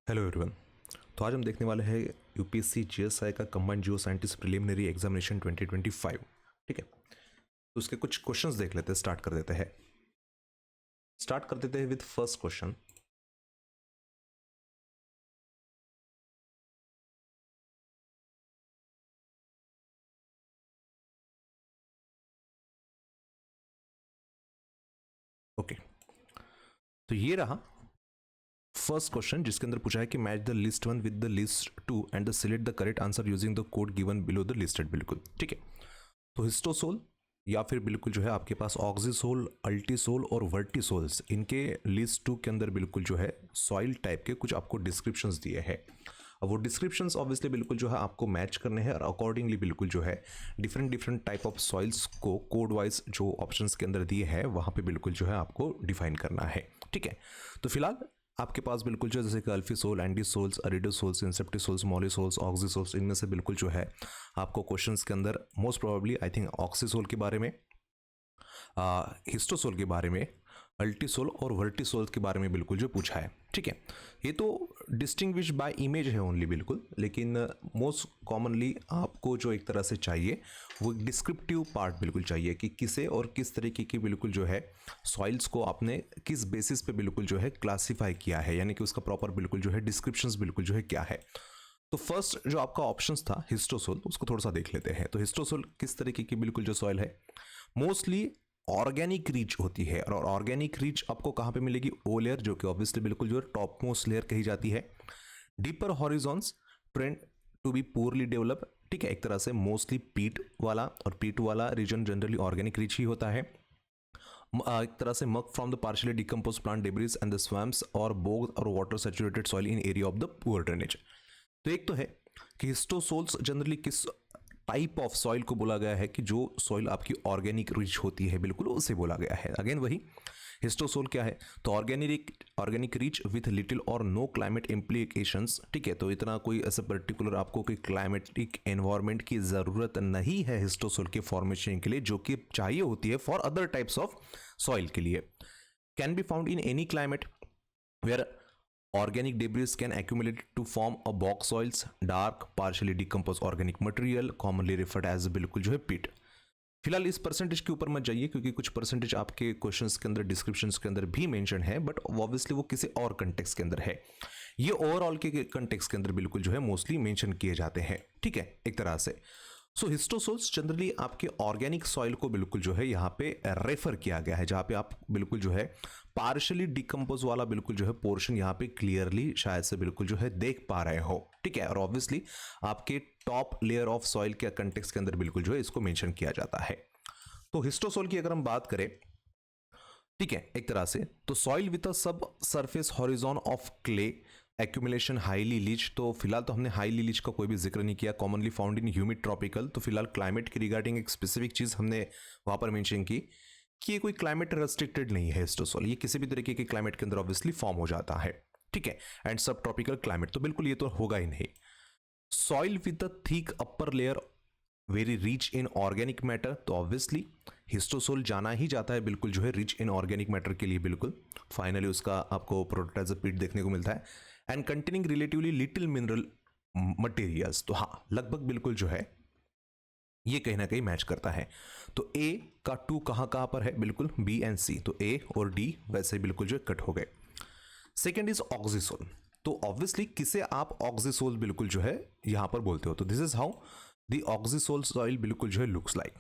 Hello everyone. तो आज हम देखने वाले हैं यूपीएससी जीएसआई का कंबाइंड जियो साइंटिस्ट प्रिलिमिनरी एग्जामिनेशन 2025। ठीक है, तो उसके कुछ क्वेश्चंस देख लेते हैं। स्टार्ट कर देते हैं विद फर्स्ट क्वेश्चन। ओके, तो ये रहा फर्स्ट क्वेश्चन, जिसके अंदर पूछा है कि match the list one with the list two and the select the correct answer using the code given below the listed. बिल्कुल ठीक है। तो हिस्टोसोल या फिर बिल्कुल जो है आपके पास ऑक्सीसोल, अल्टीसोल और वर्टिसोल्स, इनके लिस्ट टू के अंदर बिल्कुल जो है सॉइल टाइप के कुछ आपको डिस्क्रिप्शंस दिए हैं। अब वो डिस्क्रिप्शंस ऑब्वियसली बिल्कुल जो है आपको मैच करने हैं और अकॉर्डिंगली बिल्कुल जो है different different type of soils को कोड वाइज जो ऑप्शंस के अंदर दिए हैं वहाँ पे बिल्कुल जो है आपको डिफाइन करना है। ठीक है, तो फिलहाल आपके पास बिल्कुल जो जैसे कि अल्फीसोल, एंडीसोल्स, अरिडोसोल्स, इंसेप्टिसोल्स, मॉलिसोल्स, ऑक्सीसोल्स, इनमें से बिल्कुल जो है आपको क्वेश्चंस के अंदर मोस्ट प्रोबेबली आई थिंक ऑक्सीसोल के बारे में, हिस्टोसोल के बारे में, अल्टीसोल और वर्टिसोल के बारे में बिल्कुल जो पूछा है। ठीक है, ये तो डिस्टिंग्विश बाय इमेज है ओनली बिल्कुल, लेकिन मोस्ट कॉमनली आपको जो एक तरह से चाहिए वो डिस्क्रिप्टिव पार्ट बिल्कुल चाहिए कि किसे और किस तरीके की बिल्कुल जो है सॉइल्स को आपने किस बेसिस पे बिल्कुल जो है क्लासीफाई किया है, यानी कि उसका प्रॉपर बिल्कुल जो है डिस्क्रिप्शंस बिल्कुल जो है क्या है। तो फर्स्ट जो आपका ऑप्शंस था हिस्टोसोल, उसको थोड़ा सा देख लेते हैं। तो हिस्टोसोल किस तरीके की बिल्कुल जो सॉइल है, मोस्टली ऑर्गेनिक रीच होती है। और ऑर्गेनिक रीच आपको कहां पे मिलेगी? ओ लेयर, जो कि ऑब्वियसली बिल्कुल जो है टॉप मोस्ट लेयर कही जाती है। Deeper horizons trend to be poorly develop. ठीक है, एक तरह से मोस्टली पीट वाला, और पीट वाला रीजन जनरली ऑर्गेनिक रीच ही होता है। एक तरह से मक from the partially decompose plant debris and the swamps और बोग और water saturated soil in area of the poor drainage. तो एक तो है कि हिस्टोसोल्स जनरली किस टाइप ऑफ सॉइल को बोला गया है कि जो सॉइल आपकी ऑर्गेनिक रिच होती है, बिल्कुल उसे बोला गया है। अगेन वही हिस्टोसोल क्या है, तो ऑर्गेनिक रिच विथ लिटिल और नो क्लाइमेट इम्प्लीकेशंस। ठीक है, तो इतना कोई ऐसा पर्टिकुलर आपको कोई क्लाइमेटिक एनवायरनमेंट की ज़रूरत नहीं है हिस्टोसोल के फॉर्मेशन के लिए, जो कि चाहिए होती है for other types of soil के लिए। Can be found in any climate where organic debris can accumulate to form a bog soils, dark partially decomposed organic material commonly referred as बिल्कुल जो है pit। फिलहाल इस परसेंटेज के ऊपर मत जाइए, क्योंकि कुछ परसेंटेज आपके क्वेश्चंस के अंदर, डिस्क्रिप्शंस के अंदर भी मेंशन है, बट ऑब्वियसली वो किसी और कंटेक्स्ट के अंदर है। ये ओवरऑल के कंटेक्स्ट के अंदर बिल्कुल जो है मोस्टली मेंशन किए जाते हैं। ठीक है, एक तरह से। सो हिस्टोसोल्स जनरली आपके ऑर्गेनिक सॉइल को बिल्कुल जो है यहाँ पे रेफर किया गया है, जहाँ पे आप बिल्कुल जो है पार्शली डिकम्पोज वाला बिल्कुल जो है पोर्शन यहाँ पे क्लियरली शायद से बिल्कुल जो है देख पा रहे हो। ठीक है, और ऑब्वियसली आपके टॉप लेयर ऑफ सॉइल के कंटेक्स्ट के अंदर बिल्कुल जो है इसको मेंशन किया जाता है। तो हिस्टोसोल की अगर हम बात करें, ठीक है, एक तरह से तो soil with a sub surface horizon of clay accumulation highly leach. तो फिलहाल तो हमने हाईली लीच का कोई भी जिक्र नहीं किया। Commonly found in humid tropical, तो फिलहाल क्लाइमेट के रिगार्डिंग एक स्पेसिफिक चीज हमने वहां पर मेंशन की कि ये कोई क्लाइमेट रेस्ट्रिक्टेड नहीं है हिस्टोसोल, ये किसी भी तरीके के क्लाइमेट के अंदर ऑब्वियसली फॉर्म हो जाता है। ठीक है, एंड सब ट्रॉपिकल क्लाइमेट, तो बिल्कुल ये तो होगा ही नहीं। Soil with the thick upper layer very rich in organic matter, तो ऑब्वियसली हिस्टोसोल जाना ही जाता है बिल्कुल जो है रिच इन ऑर्गेनिक मैटर के लिए। बिल्कुल फाइनली उसका आपको प्रोटोटाइजर देखने को मिलता है। And containing relatively little mineral materials, तो हाँ लगभग बिल्कुल जो है ये कहीं ना कहीं मैच करता है। तो ए का टू कहां कहां पर है? बिल्कुल बी एंड सी, तो ए और डी वैसे बिल्कुल जो कट हो गए। सेकेंड इज ऑक्सीसोल, तो ऑब्वियसली किसे आप ऑक्सीसोल बिल्कुल जो है यहां पर बोलते हो, तो this is how the oxisol soil बिल्कुल जो है लुक्स लाइक।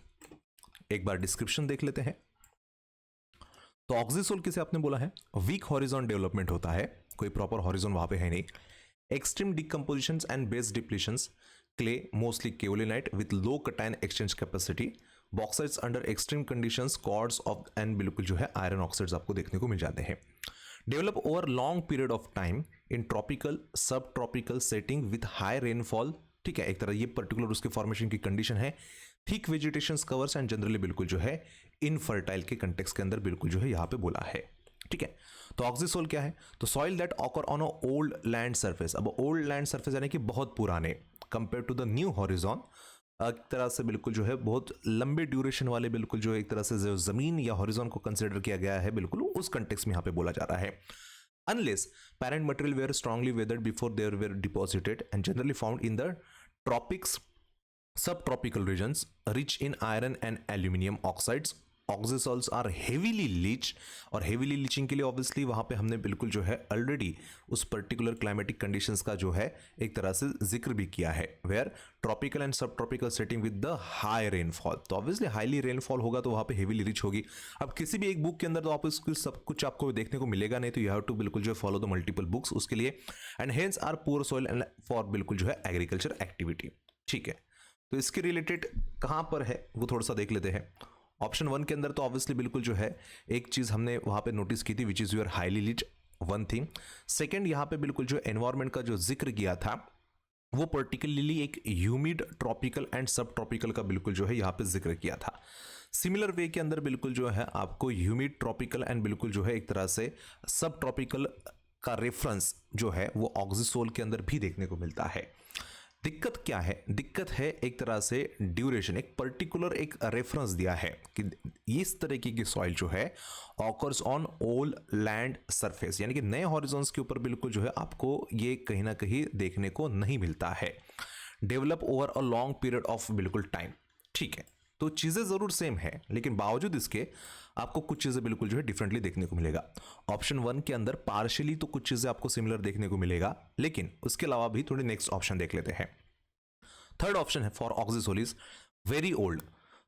एक बार डिस्क्रिप्शन देख लेते हैं। तो ऑक्सीसोल किसे आपने बोला है? वीक हॉरिजॉन डेवलपमेंट होता है, कोई प्रॉपर हॉरिजॉन वहां पे है नहीं। Extreme decomposition and base depletions, clay mostly kaolinite with low cation exchange capacity, bauxites under extreme conditions, quartz of and बिल्कुल जो है आयरन ऑक्साइड्स आपको देखने को मिल जाते हैं। Develop over long period of time in tropical subtropical setting with high rainfall. ठीक है, एक तरह ये पर्टिकुलर उसके फॉर्मेशन की कंडीशन है। Thick vegetation covers and generally बिल्कुल जो है इनफर्टाइल के कंटेक्स्ट के अंदर बिल्कुल जो है यहाँ पे बोला है। ठीक है, तो ऑक्सीसोल क्या है? तो soil that occur on a old land surface. अब ओल्ड लैंड सरफेस यानी कि बहुत पुराने, compare to the new horizon, एक तरह से बिल्कुल जो है बहुत लंबे ड्यूरेशन वाले बिल्कुल जो एक तरह से जो जमीन या हॉरिजॉन को कंसिडर किया गया है बिल्कुल उस कंटेक्स्ट में यहाँ पे बोला जा रहा है। unless parent material were strongly weathered before they were deposited and generally found in the tropics, subtropical regions rich in iron and aluminum oxides. Oxisols are heavily leached, और हेवीली लीचिंग के लिए ऑब्वियसली वहां पे हमने बिल्कुल जो है already उस पर्टिकुलर क्लाइमेटिक कंडीशंस का जो है एक तरह से जिक्र भी किया है, वेयर ट्रॉपिकल एंड सब tropical setting with the high rainfall. तो ऑब्वियसली हाईली रेनफॉल होगा तो वहां पे हेवीली रिच होगी। अब किसी भी एक बुक के अंदर तो आप इसको सब कुछ आपको देखने को मिलेगा नहीं, तो यू हैव टू बिल्कुल जो फॉलो द मल्टीपल बुक्स उसके लिए, and hence are poor soil and for बिल्कुल जो है एग्रीकल्चर एक्टिविटी। ठीक है, तो इसके रिलेटेड कहां पर है वो थोड़ा सा देख लेते हैं। ऑप्शन 1 के अंदर तो ऑब्वियसली बिल्कुल जो है एक चीज हमने वहां पे नोटिस की थी, which is your highly leach, one thing. Second, यहां पे बिल्कुल जो एनवायरमेंट का जो जिक्र किया था वो पर्टिकुलरली एक ह्यूमिड ट्रॉपिकल एंड सब ट्रॉपिकल का बिल्कुल जो है यहाँ पे जिक्र किया था। सिमिलर वे के अंदर बिल्कुल जो है आपको ह्यूमिड ट्रॉपिकल एंड बिल्कुल जो है एक तरह से सब ट्रॉपिकल का रेफरेंस जो है वो ऑक्सीसोल के अंदर भी देखने को मिलता है। दिक्कत क्या है? दिक्कत है एक तरह से ड्यूरेशन, एक पर्टिकुलर एक रेफरेंस दिया है कि इस तरीके की सॉइल जो है occurs on old land surface, यानी कि नए हॉरिजॉन्स के ऊपर बिल्कुल जो है आपको ये कहीं ना कहीं देखने को नहीं मिलता है। Develop over a long period of बिल्कुल टाइम। ठीक है, तो चीज़ें ज़रूर सेम है लेकिन बावजूद इसके आपको कुछ चीज़ें बिल्कुल जो है डिफरेंटली देखने को मिलेगा। ऑप्शन 1 के अंदर पार्शियली तो कुछ चीज़ें आपको सिमिलर देखने को मिलेगा, लेकिन उसके अलावा भी थोड़ी नेक्स्ट ऑप्शन देख लेते हैं। थर्ड ऑप्शन है फॉर ऑक्सीसोल इज वेरी ओल्ड।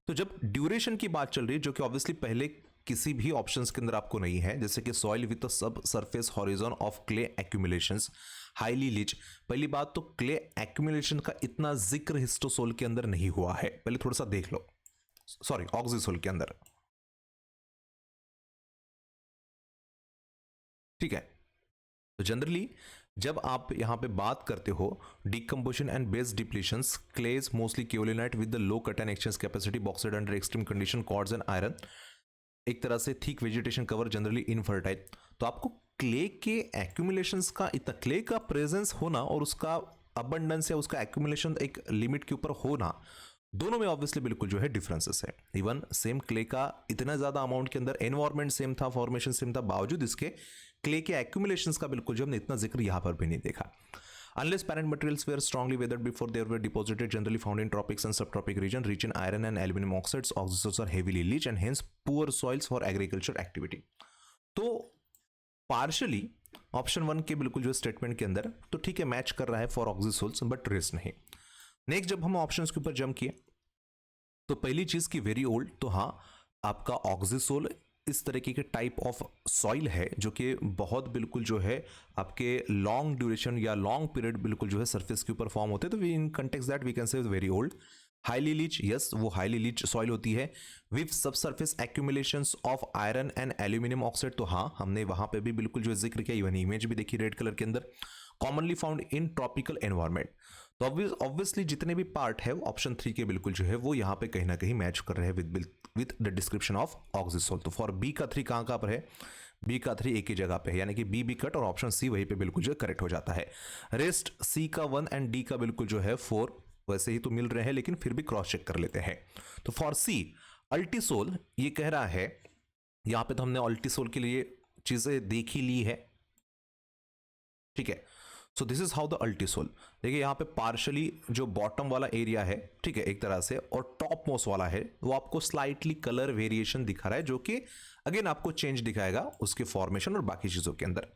तो जब ड्यूरेशन की बात चल रही है, जो कि ऑब्वियसली पहले किसी भी ऑप्शंस के अंदर आपको नहीं है, जैसे कि soil with sub surface horizon of clay accumulations highly leach. पहली बात तो क्ले एक्यूमुलेशन का इतना जिक्र हिस्टोसोल के अंदर नहीं हुआ है, पहले थोड़ा सा देख लो, सॉरी ऑक्सीसोल के अंदर। ठीक है, तो जनरली जब आप यहां पे बात करते हो decomposition and base depletions, clays mostly kaolinite with the low cation exchange capacity, bauxite under extreme condition, quartz and iron, एक तरह से thick vegetation cover, generally infertile. तो आपको क्ले के एक्यूमुलेशंस का इतना क्ले का प्रेजेंस होना और उसका अबंडेंस या उसका एक्यूमुलेशन एक लिमिट के ऊपर होना, दोनों में ऑब्वियसली बिल्कुल जो है डिफरेंसेस है। इवन सेम क्ले का इतना ज्यादा अमाउंट के अंदर एनवायरमेंट सेम था, फॉर्मेशन सेम था, बावजूद इसके क्ले के एक्यूमुलेशंस का बिल्कुल जो हमने इतना जिक्र यहां पर भी नहीं देखा। Unless parent materials were strongly weathered before they were deposited, generally found in tropics and subtropic region, rich in iron and aluminum oxides, oxysols are heavily leached and hence poor soils for agriculture activity. तो partially option 1 के बिल्कुल जो statement के अंदर तो ठीक है match कर रहा है फॉर ऑक्सीसोल्स, बट रेस नहीं। नेक्स्ट जब हम ऑप्शंस के ऊपर जंप किए तो पहली चीज की वेरी ओल्ड, तो हाँ आपका ऑक्सीसोल इस तरीके के टाइप ऑफ सॉइल है जो कि बहुत बिल्कुल जो है आपके लॉन्ग ड्यूरेशन या लॉन्ग पीरियड बिल्कुल जो है सरफेस के ऊपर फॉर्म होते हैं, तो we in context that we can say very old. Highly leach, yes वो हाईली लीच सॉइल होती है with sub surface accumulations of iron and aluminium oxide, तो हाँ हमने वहां पे भी बिल्कुल जो जिक्र किया, इवन इमेज भी देखी रेड कलर के अंदर, commonly found in tropical environment. तो ऑब्वियसली जितने भी पार्ट है ऑप्शन 3 के बिल्कुल जो है वो यहाँ पे कहीं ना कहीं मैच कर रहे हैं विद द डिस्क्रिप्शन ऑफ ऑक्सीसोल। तो फॉर बी का 3 कहाँ पर है? बी का 3 एक ही जगह पे है, यानी कि बी कट और ऑप्शन सी वहीं पे बिल्कुल जो करेक्ट हो जाता है। रेस्ट सी का 1 एंड डी का बिल्कुल जो है 4 वैसे ही तो मिल रहे हैं, लेकिन फिर भी क्रॉस चेक कर लेते हैं। तो फॉर सी अल्टीसोल ये कह रहा है, यहां पे तो हमने अल्टीसोल के लिए चीजें देख ही ली है। ठीक है, so this is how the ultisol. देखिए यहाँ पे पार्शली जो बॉटम वाला एरिया है, ठीक है एक तरह से, और टॉप मोस्ट वाला है वो आपको स्लाइटली कलर वेरिएशन दिखा रहा है, जो कि अगेन आपको चेंज दिखाएगा उसके फॉर्मेशन और बाकी चीजों के अंदर।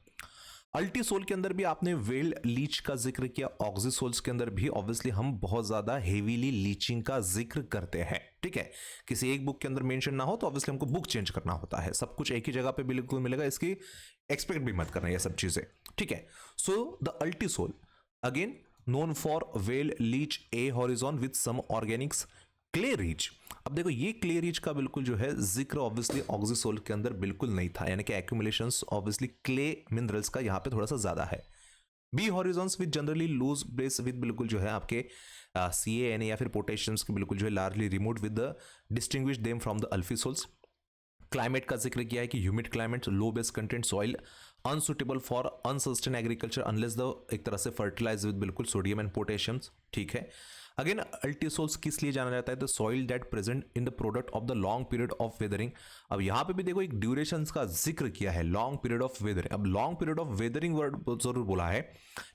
अल्टीसोल के अंदर भी आपने वेल लीच का जिक्र किया, ऑक्सीसोल्स के अंदर भी ऑब्वियसली हम बहुत ज्यादा हेवीली लीचिंग का जिक्र करते हैं। ठीक है, किसी एक बुक के अंदर मेंशन ना हो तो ऑब्वियसली हमको बुक चेंज करना होता है, सब कुछ एक ही जगह पे बिल्कुल मिलेगा, इसकी एक्सपेक्ट भी मत करना ये सब चीजें। ठीक है, so the ultisol again known for well leached A horizon with some organics, clay rich. अब देखो ये क्ले रिच का बिल्कुल जो है जिक्र ऑब्वियसली ऑक्सीसोल के अंदर बिल्कुल नहीं था, यानी कि एक्यूमुलेशंस ऑब्वियसली क्ले मिनरल्स का यहाँ पे थोड़ा सा ज्यादा है। B horizons with generally loose base with बिल्कुल जो है आपके CaNa या फिर पोटेशियम्स के बिल्कुल जो है largely removed with the distinguish them from the alfisols. Climate का जिक्र किया है कि humid climate, low base content soil, unsuitable for unsustain agriculture unless the एक तरह से फर्टिलाइज विद बिल्कुल सोडियम एंड पोटेशियम्स। ठीक है, अगेन अल्टीसोल्स किस लिए जाना जाता है? The soil that present in the product of the long period of weathering. अब यहाँ पे भी देखो एक ड्यूरेशन का जिक्र किया है, लॉन्ग पीरियड ऑफ वेदरिंग। अब long period of weathering word जरूर बोला है,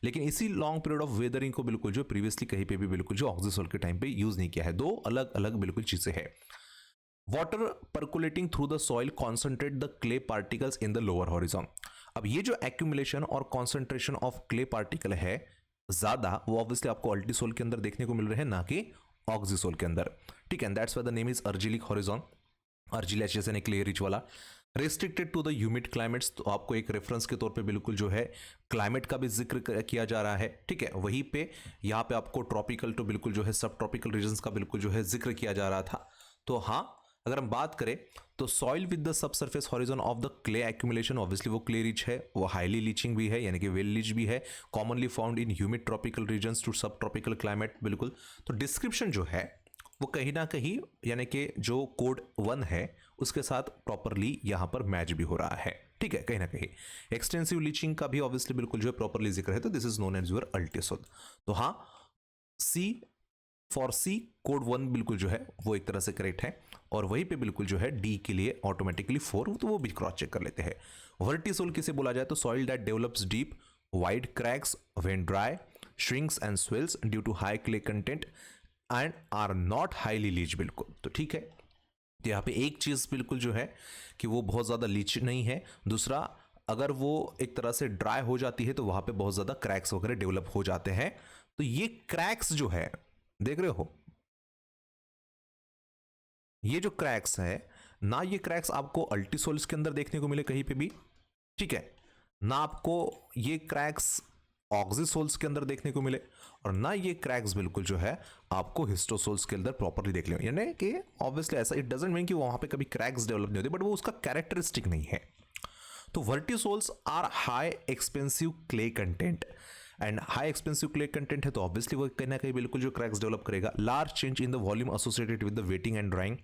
लेकिन इसी लॉन्ग पीरियड ऑफ वेदरिंग को बिल्कुल जो प्रीवियसली कहीं पे भी बिल्कुल जो ऑक्सीसोल के टाइम पे यूज नहीं किया है। दो अलग अलग बिल्कुल चीजें हैं। Water परकुलेटिंग through the soil concentrate the clay particles in the lower horizon. अब ये जो एक्यूमुलेशन और कॉन्सेंट्रेशन ऑफ क्ले पार्टिकल है ज्यादा, वो ऑब्वियसली आपको अल्टीसोल के अंदर देखने को मिल रहे हैं, ना कि ऑक्सीसोल के अंदर। ठीक है, that's why the name is argillic horizon. Argillic जैसे क्ले रिच वाला। Restricted to the humid climates, तो आपको एक रेफरेंस के तौर पे बिल्कुल जो है क्लाइमेट का भी जिक्र किया जा रहा है। ठीक है, वहीं पे यहाँ पे आपको ट्रॉपिकल टू बिल्कुल जो है सब ट्रॉपिकल रीजन्स का बिल्कुल जो है जिक्र किया जा रहा था। तो हाँ, अगर हम बात करें तो soil with the subsurface horizon of the clay accumulation, obviously वो क्ले रिच है, वो हाईली लीचिंग भी है, यानी कि वेल लीच भी है, commonly found in humid tropical regions to sub tropical climate. बिल्कुल, तो डिस्क्रिप्शन जो है वो कहीं ना कहीं यानी कि जो कोड 1 है उसके साथ प्रॉपरली यहां पर मैच भी हो रहा है। ठीक है, कहीं ना कहीं एक्सटेंसिव लीचिंग का भी ऑब्वियसली बिल्कुल जो है प्रॉपरली जिक्र है, तो this is known as your ultisol. तो हाँ, सी फॉर सी कोड 1 बिल्कुल जो है वो एक तरह से करेक्ट है, और वहीं पे बिल्कुल जो है डी के लिए ऑटोमेटिकली 4, तो वो भी क्रॉस चेक कर लेते हैं। वर्टिसोल किसे बोला जाए? तो soil that develops deep wide cracks when dry, shrinks and swells due to high clay content and are not highly leach. बिल्कुल, तो ठीक है, तो यहाँ पे एक चीज बिल्कुल जो है कि वो बहुत ज्यादा लीच नहीं है। दूसरा, अगर वो एक तरह से ड्राई हो जाती है तो वहां पे बहुत ज्यादा क्रैक्स वगैरह डेवलप हो जाते हैं। तो ये क्रैक्स जो है, देख रहे हो, ये जो क्रैक्स है ना, ये क्रैक्स आपको अल्टीसोल्स के अंदर देखने को मिले कहीं पे भी। ठीक है, ना आपको ये क्रैक्स ऑक्सीसोल्स के अंदर देखने को मिले, और ना ये क्रैक्स बिल्कुल जो है आपको हिस्टोसोल्स के अंदर प्रॉपरली देख ले। यानी कि ऑब्वियसली ऐसा इट डजंट मीन कि वहां पे कभी क्रैक्स डेवलप नहीं होते, बट वो उसका कैरेक्टरिस्टिक नहीं है। तो vertisols are high expensive clay content, and high expensive clay content है तो ऑब्वियसली वो कहीं ना कहीं बिल्कुल जो क्रैक्स डेवलप करेगा। Large change in the volume associated with the wetting and drying,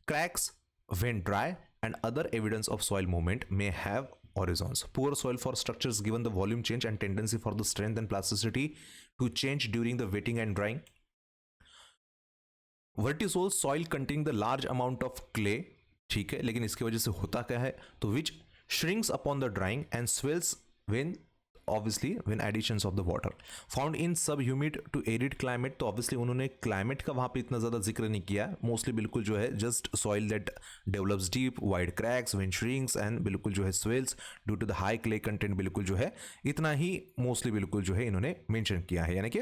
cracks when dry and other evidence of soil movement may have horizons. Poor soil for structures given the volume change and tendency for the strength and plasticity to change during the wetting and drying. Vertisol soil containing the large amount of clay, ठीक है, लेकिन इसकी वजह से होता क्या है? तो which shrinks upon the drying and swells when obviously when additions of the water found in subhumid to arid climate। तो obviously उन्होंने क्लाइमेट का वहां पे इतना ज्यादा जिक्र नहीं किया, मोस्टली बिल्कुल जो है just soil that develops deep wide cracks when shrinks and बिल्कुल जो है swells due to the high clay content, बिल्कुल जो है इतना ही मोस्टली बिल्कुल जो है इन्होंने मेंशन किया है। यानी कि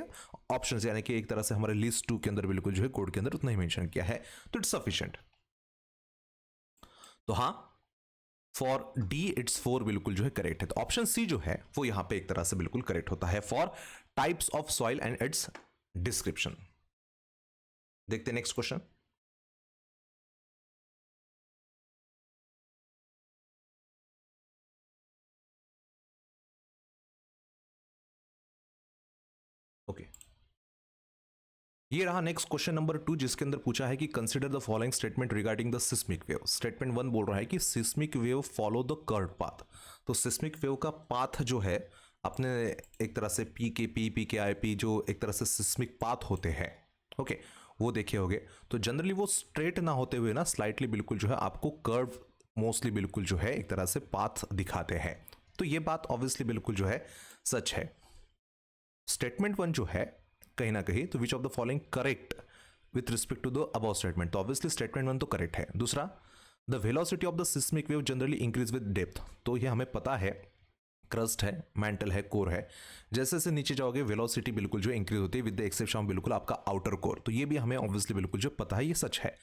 ऑप्शंस, यानी कि एक तरह से हमारे लिस्ट 2 के अंदर बिल्कुल जो है कोड के अंदर उतना ही मेंशन किया है, तो इट्स सफिशिएंट। तो हाँ, फॉर डी इट्स 4 बिल्कुल जो है करेक्ट है। तो ऑप्शन सी जो है वो यहां पे एक तरह से बिल्कुल करेक्ट होता है for types of soil and it's description. देखते हैं नेक्स्ट क्वेश्चन। ओके, ये रहा नेक्स्ट क्वेश्चन नंबर 2, जिसके अंदर पूछा है कि consider the following statement regarding the seismic wave. Statement 1 बोल रहा है कि seismic wave follow the curve path. तो सिस्मिक वेव का पाथ जो है अपने एक तरह से पी के आई पी जो एक तरह से सिस्मिक पाथ होते हैं, ओके, वो देखे होंगे। तो जनरली वो स्ट्रेट ना होते हुए ना स्लाइटली बिल्कुल जो है आपको कर्व मोस्टली बिल्कुल जो है एक तरह से पाथ दिखाते हैं। तो ये बात ऑब्वियसली बिल्कुल जो है सच है। स्टेटमेंट 1 जो है कहीं ना कहीं, तो which of the following correct with respect to the above statement. तो ऑब्वियसली स्टेटमेंट 1 तो करेक्ट है। दूसरा, the velocity of the seismic wave generally increase with depth. तो ये हमें पता है, क्रस्ट है, मेंटल है, कोर है, जैसे जैसे नीचे जाओगे वेलोसिटी बिल्कुल जो इंक्रीज होती है विद द एक्सेप्शन ऑफ बिल्कुल आपका आउटर कोर। तो ये भी हमें ऑब्वियसली बिल्कुल जो पता है, ये सच है।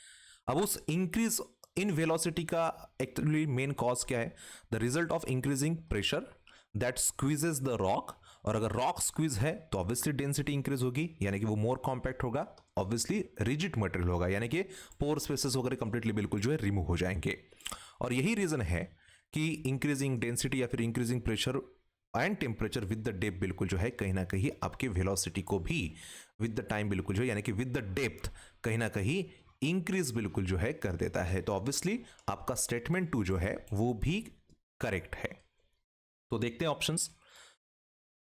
अब उस इंक्रीज इन वेलोसिटी का एक्चुअली मेन कॉज क्या है? The result of increasing pressure that squeezes the rock, और अगर रॉक स्क्वीज है तो ऑब्वियसली डेंसिटी इंक्रीज होगी, यानी कि वो मोर कॉम्पैक्ट होगा, ऑब्वियसली रिजिड मटेरियल होगा, यानी कि पोर स्पेसेस वगैरह कंप्लीटली बिल्कुल जो है रिमूव हो जाएंगे। और यही रीजन है कि इंक्रीजिंग डेंसिटी या फिर increasing pressure and temperature with the depth बिल्कुल जो है कहीं ना कहीं आपके वेलोसिटी को भी विद द टाइम बिल्कुल जो है यानी कि विद द डेप्थ कहीं ना कहीं इंक्रीज बिल्कुल जो है कर देता है। तो ऑब्वियसली आपका स्टेटमेंट 2 जो है वो भी करेक्ट है। तो देखते हैं options.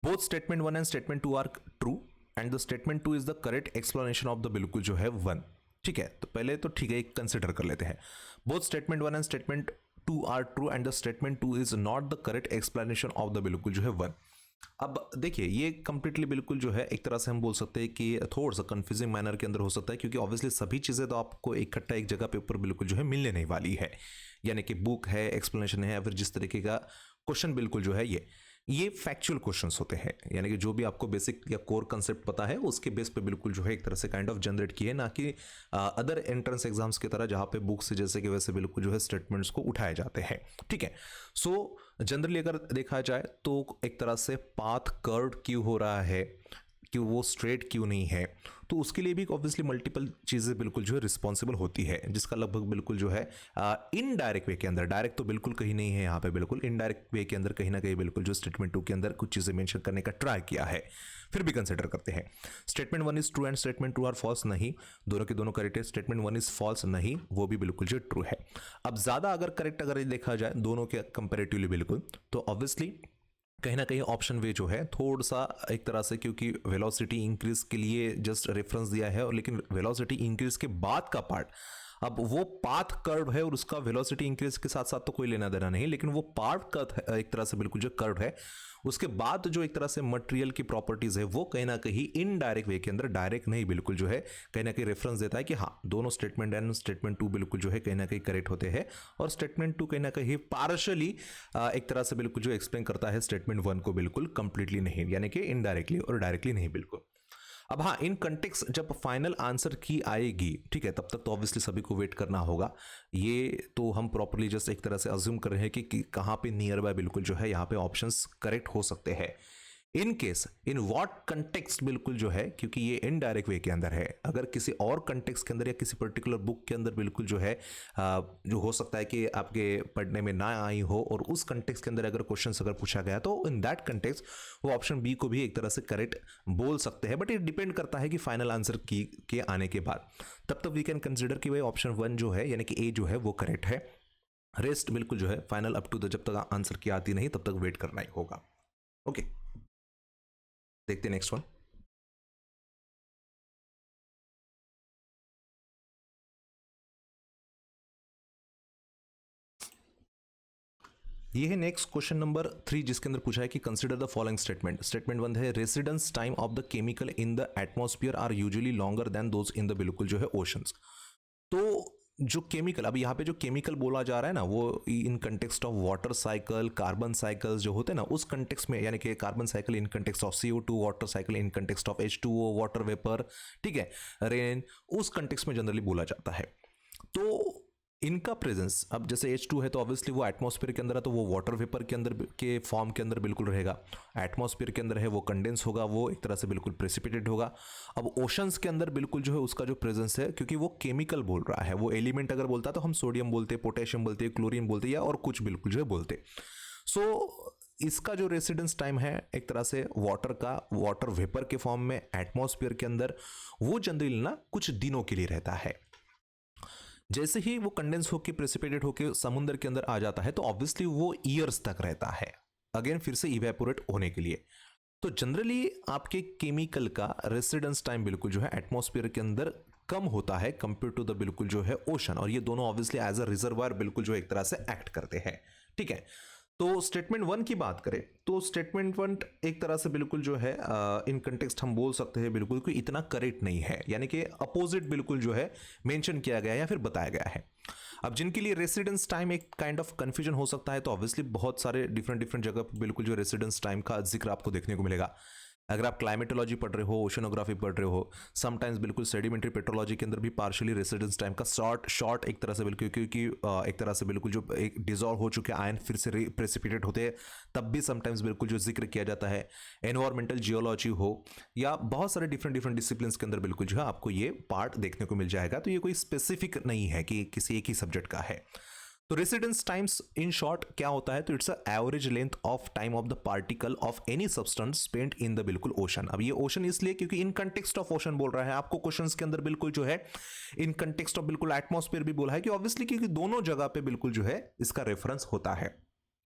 Both statement 1 and statement 2 are true. And the statement 2 is the correct explanation of the बिल्कुल जो है 1। ठीक है, तो पहले तो ठीक है, कंसिडर कर लेते हैं। Both statement 1 and statement 2 are true and the statement 2 is not the correct explanation of the बिल्कुल जो है 1। अब देखिए, ये कंप्लीटली बिल्कुल जो है एक तरह से हम बोल सकते हैं कि थोड़ा सा कंफ्यूजिंग मैनर के अंदर हो सकता है, क्योंकि ऑब्वियसली सभी चीज़ें तो आपको इकट्ठा एक जगह पे ऊपर बिल्कुल जो है मिलने नहीं वाली है। यानी कि बुक है, एक्सप्लेनेशन है, या फिर जिस तरीके का क्वेश्चन बिल्कुल जो है ये फैक्चुअल क्वेश्चंस होते हैं। यानी कि जो भी आपको बेसिक या कोर कंसेप्ट पता है उसके बेस पे बिल्कुल जो है एक तरह से काइंड ऑफ जनरेट किए, ना कि अदर एंट्रेंस एग्जाम्स की तरह जहाँ पे बुक से जैसे कि वैसे बिल्कुल जो है स्टेटमेंट्स को उठाए जाते हैं। ठीक है, सो जनरली अगर देखा जाए तो एक तरह से पाथ कर्व क्यों हो रहा है, कि वो स्ट्रेट क्यों नहीं है, तो उसके लिए भी ऑब्वियसली मल्टीपल चीज़ें बिल्कुल जो है रिस्पॉन्सिबल होती है, जिसका लगभग बिल्कुल जो है इनडायरेक्ट वे के अंदर, डायरेक्ट तो बिल्कुल कहीं नहीं है यहाँ पे, बिल्कुल इनडायरेक्ट वे के अंदर कहीं ना कहीं बिल्कुल जो स्टेटमेंट 2 के अंदर कुछ चीज़ें मेंशन करने का ट्राई किया है। फिर भी कंसिडर करते हैं, statement 1 is true and statement 2 are false, नहीं, दोनों के दोनों करेक्ट है। स्टेटमेंट 1 इज फॉल्स, नहीं, वो भी बिल्कुल जो ट्रू है। अब ज़्यादा अगर करेक्ट अगर देखा जाए दोनों के कंपेरेटिवली बिल्कुल, तो ऑब्वियसली कहीं ना कहीं ऑप्शन वे जो है थोड़ा सा एक तरह से, क्योंकि वेलोसिटी इंक्रीज के लिए जस्ट रेफरेंस दिया है, और लेकिन वेलोसिटी इंक्रीज के बाद का पार्ट, अब वो पाथ कर्व है और उसका वेलोसिटी इंक्रीज के साथ साथ तो कोई लेना देना नहीं, लेकिन वो पार्ट का एक तरह से बिल्कुल जो कर्व है, उसके बाद जो एक तरह से मटेरियल की प्रॉपर्टीज है वो कहीं ना कहीं इनडायरेक्ट वे के अंदर, डायरेक्ट नहीं बिल्कुल जो है कहीं ना कहीं रेफरेंस देता है कि हाँ, दोनों स्टेटमेंट एंड स्टेटमेंट 2 बिल्कुल जो है कहीं ना कहीं करेक्ट होते हैं, और स्टेटमेंट 2 कहीं ना कहीं पार्शली एक तरह से बिल्कुल जो एक्सप्लेन करता है स्टेटमेंट 1 को, बिल्कुल कंप्लीटली नहीं, यानी कि इनडायरेक्टली और डायरेक्टली नहीं बिल्कुल। अब हाँ, इन कंटेक्स्ट जब फाइनल आंसर की आएगी, ठीक है, तब तक तो ऑब्वियसली सभी को वेट करना होगा। ये तो हम प्रॉपर्ली जस्ट एक तरह से अज्यूम कर रहे हैं कि कहाँ पे नियर बाय बिल्कुल जो है यहाँ पे ऑप्शंस करेक्ट हो सकते हैं। In case, in what context बिल्कुल जो है, क्योंकि ये इनडायरेक्ट वे के अंदर है, अगर किसी और कंटेक्स्ट के अंदर या किसी पर्टिकुलर बुक के अंदर बिल्कुल जो है जो हो सकता है कि आपके पढ़ने में ना आई हो, और उस कंटेक्स्ट के अंदर अगर क्वेश्चन अगर पूछा गया, तो इन दैट कंटेक्स्ट वो ऑप्शन बी को भी एक तरह से करेक्ट बोल सकते हैं। बट ये डिपेंड करता है कि फाइनल आंसर की के आने के बाद, तब तक वी कैन कंसिडर कि भाई ऑप्शन 1 जो है यानी कि ए जो है वो करेक्ट है। रेस्ट बिल्कुल जो है फाइनल अप टू द, जब तक आंसर की आती नहीं तब तक वेट करना ही होगा। ओके, देखते हैं नेक्स्ट वन। ये है नेक्स्ट क्वेश्चन नंबर 3, जिसके अंदर पूछा है कि consider the following statement. Statement 1 है, residence time of the chemical in the atmosphere are usually longer than those in the बिल्कुल जो है ओशंस। तो जो केमिकल, अब यहाँ पे जो केमिकल बोला जा रहा है ना, वो इन context of water cycle, carbon cycles जो होते हैं ना, उस कंटेक्स्ट में, यानी कि carbon cycle in context of CO2, water cycle in context of H2O, water vapour, ठीक है, रेन, उस कंटेक्स्ट में जनरली बोला जाता है। तो इनका प्रेजेंस, अब जैसे H2 है तो ऑब्वियसली वो एटमॉस्फेयर के अंदर है, तो वो वाटर वेपर के अंदर के फॉर्म के अंदर बिल्कुल रहेगा। एटमॉस्फेयर के अंदर है वो कंडेंस होगा, वो एक तरह से बिल्कुल प्रेसिपिटेट होगा। अब ओशंस के अंदर बिल्कुल जो है उसका जो प्रेजेंस है, क्योंकि वो केमिकल बोल रहा है, वो एलिमेंट अगर बोलता है तो हम सोडियम बोलते, पोटेशियम बोलते, क्लोरीन बोलते, या और कुछ बिल्कुल जो है बोलते। सो इसका जो रेसिडेंस टाइम है एक तरह से वाटर का, वाटर वेपर के फॉर्म में एटमॉस्फेयर के अंदर, वो जनरली ना कुछ दिनों के लिए रहता है। जैसे ही वो कंडेंस होकर प्रेसिपिटेट होकर समुद्र के अंदर आ जाता है, तो ऑब्वियसली वो ईयर्स तक रहता है, अगेन फिर से इवेपोरेट होने के लिए। तो जनरली आपके केमिकल का रेसिडेंस टाइम बिल्कुल जो है एटमॉस्फेयर के अंदर कम होता है कंपेयर टू द बिल्कुल जो है ओशन, और ये दोनों ऑब्वियसली एज अ रिजर्वायर बिल्कुल जो एक तरह से एक्ट करते हैं। ठीक है, तो स्टेटमेंट 1 की बात करें तो स्टेटमेंट 1 एक तरह से बिल्कुल जो है इन कंटेक्स्ट हम बोल सकते हैं बिल्कुल कोई इतना करेक्ट नहीं है, यानी कि अपोजिट बिल्कुल जो है मेंशन किया गया है या फिर बताया गया है। अब जिनके लिए रेसिडेंस टाइम एक काइंड ऑफ कंफ्यूजन हो सकता है, तो ऑब्वियसली बहुत सारे डिफरेंट जगह पर बिल्कुल जो रेसिडेंस टाइम का जिक्र आपको देखने को मिलेगा। अगर आप क्लाइमेटोलॉजी पढ़ रहे हो, ओशनोग्राफी पढ़ रहे हो, समटाइम्स बिल्कुल सेडिमेंट्री पेट्रोलॉजी के अंदर भी पार्शियली रेसिडेंस टाइम का शॉर्ट एक तरह से बिल्कुल, क्योंकि एक तरह से बिल्कुल जो एक डिजॉल्व हो चुके आयन फिर से प्रेसिपिटेट होते हैं, तब भी समटाइम्स बिल्कुल जो जिक्र किया जाता है। एनवायरमेंटल जियोलॉजी हो या बहुत सारे डिफरेंट डिसिप्लिन के अंदर बिल्कुल जो है आपको ये पार्ट देखने को मिल जाएगा। तो ये कोई स्पेसिफिक नहीं है कि किसी एक ही सब्जेक्ट का है। तो रेसिडेंस टाइम्स इन शॉर्ट क्या होता है, तो it's a average length of time of the particle of any substance spent in the बिल्कुल ओशन। अब ये ओशन इसलिए क्योंकि इन कंटेक्स्ट ऑफ ओशन बोल रहा है, आपको क्वेश्चंस के अंदर बिल्कुल जो है इन कंटेक्स्ट ऑफ बिल्कुल एटमॉस्फेयर भी बोला है, कि ऑब्वियसली क्योंकि दोनों जगह पे बिल्कुल जो है इसका रेफरेंस होता है।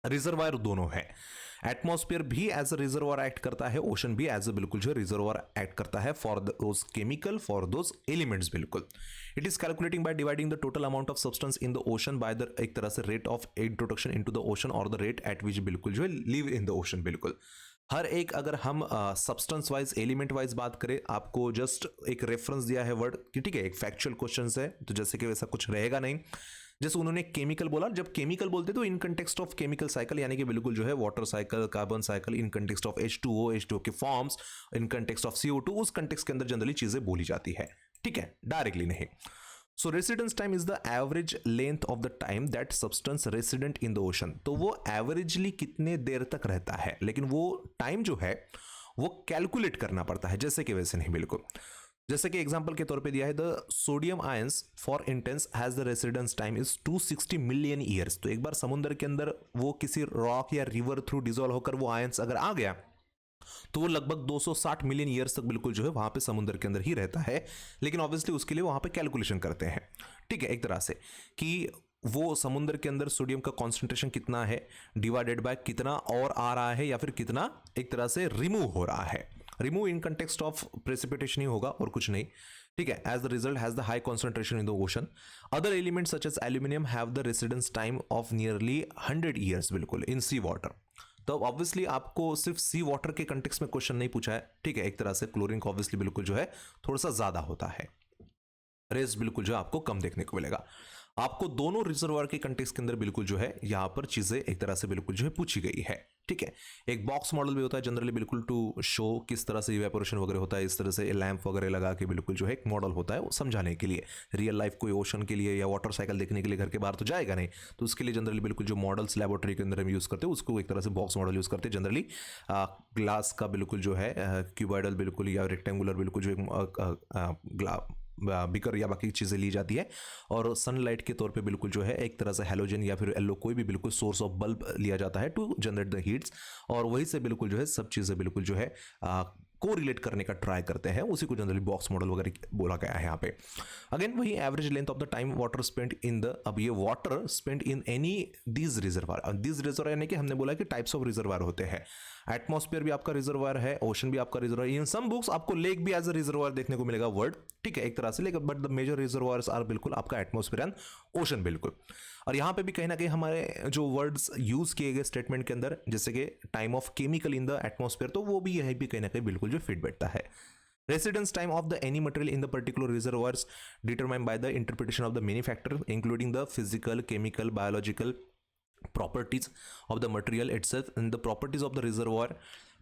रिजर्वायर दोनों है। एटमॉस्फेयर भी एज अ रिजर्वायर एक्ट करता है, ओशन भी एज अ बिल्कुल जो रिजर्वायर एक्ट करता है for those chemical, for those elements बिल्कुल। It is calculating by dividing the total amount of substance in the ocean by the एक तरह से rate of introduction into the ocean और the rate at which बिल्कुल जो है live in the ocean बिल्कुल। हर एक अगर हम सब्सटेंस वाइज एलिमेंट वाइज बात करें, आपको जस्ट एक रेफरेंस दिया है वर्ड कि ठीक है एक फैक्चुअल क्वेश्चन है, तो जैसे कि वैसा कुछ रहेगा नहीं। जैसे उन्होंने केमिकल बोला, जब केमिकल बोलते तो इन कंटेक्स्ट ऑफ केमिकल साइकिल यानी कि बिल्कुल जो है water cycle, carbon cycle, in context of H2O, H2O के forms, in context of CO2, उस कंटेक्स्ट के अंदर जनरली चीजें बोली जाती है, ठीक है, डायरेक्टली नहीं। So residence time is the average length of the time that substance resident in the ocean. तो वो एवरेजली कितने देर तक रहता है, लेकिन वो टाइम जो है वो कैलकुलेट करना पड़ता है, जैसे कि वैसे नहीं बिल्कुल। जैसे कि एग्जांपल के तौर पे दिया है, the sodium ions for intense has the residence time is 260 million years. तो एक बार समुद्र के अंदर वो किसी रॉक या रिवर थ्रू डिजोल्व होकर वो आयंस अगर आ गया तो वो लगभग 260 मिलियन ईयर्स तक बिल्कुल जो है वहां पे समुद्र के अंदर ही रहता है। लेकिन ऑब्वियसली उसके लिए वहां पे कैलकुलेशन करते हैं, ठीक है, एक तरह से कि वो समुद्र के अंदर सोडियम का कॉन्सेंट्रेशन कितना है डिवाइडेड बाय कितना और आ रहा है या फिर कितना एक तरह से रिमूव हो रहा है। Remove in context of precipitation ही होगा और कुछ नहीं, ठीक है। As the result has the high concentration in the ocean. Other elements such as aluminium have the residence time of nearly 100 years बिल्कुल इन सी वाटर। तो ऑब्वियसली आपको सिर्फ सी वाटर के कंटेक्स्ट में क्वेश्चन नहीं पूछा है, ठीक है, एक तरह से क्लोरीन का ऑब्वियसली बिल्कुल जो है थोड़ा सा ज्यादा होता है, रेस बिल्कुल जो आपको कम देखने को मिलेगा। आपको दोनों रिजर्वायर के कंटेक्स्ट के अंदर बिल्कुल जो है यहां पर चीजें एक तरह से बिल्कुल जो है पूछी गई है, ठीक है। एक बॉक्स मॉडल भी होता है जनरली बिल्कुल टू शो किस तरह से इवेपोरेशन वगैरह होता है, इस तरह से लैंप वगैरह लगा के बिल्कुल जो है एक मॉडल होता है वो समझाने के लिए। रियल लाइफ कोई ओशन के लिए या वाटर साइकिल देखने के लिए घर के बाहर तो जाएगा नहीं, तो उसके लिए जनरली बिल्कुल जो मॉडल्स लेबोरेटरी के अंदर हम यूज करते हैं उसको एक तरह से बॉक्स मॉडल यूज करते हैं। जनरली ग्लास का बिल्कुल जो है क्यूबॉइडल बिल्कुल या रेक्टेंगुलर बिल्कुल जो एक बिकर या बाकी चीज़ें ली जाती है और सनलाइट के तौर पे बिल्कुल जो है एक तरह से हेलोजन या फिर येलो कोई भी बिल्कुल सोर्स ऑफ बल्ब लिया जाता है टू जनरेट द हीट्स, और वही से बिल्कुल जो है सब चीज़ें बिल्कुल जो है को रिलेट करने का ट्राई करते हैं, उसी को जनरली बॉक्स मॉडल वगैरह बोला गया है यहाँ पे। अगेन वही average length of the time water spent in the, अब ये water spent in any these reservoir, these reservoir यानी कि हमने बोला कि टाइप्स ऑफ रिजर्वायर होते हैं। एटमॉस्फेयर भी आपका रिजर्वायर है, ओशन भी आपका रिजर्वायर, इन सम बुक्स आपको लेक भी एज अ रिजर्वायर देखने को मिलेगा वर्ड, ठीक है, एक तरह से, लेकिन but the major reservoirs are बिल्कुल आपका एटमॉस्फेयर एंड ओशन बिल्कुल। और यहाँ पे भी कहीं ना कहीं हमारे जो वर्ड्स यूज किए गए स्टेटमेंट के अंदर जैसे कि time of chemical in the atmosphere, तो वो भी यह भी कहीं ना कहीं बिल्कुल जो फिट बैठता है। Residence time of the any material in the particular reservoirs determined by the interpretation of the many factors including the physical, chemical, biological properties of the material itself and the properties of the reservoir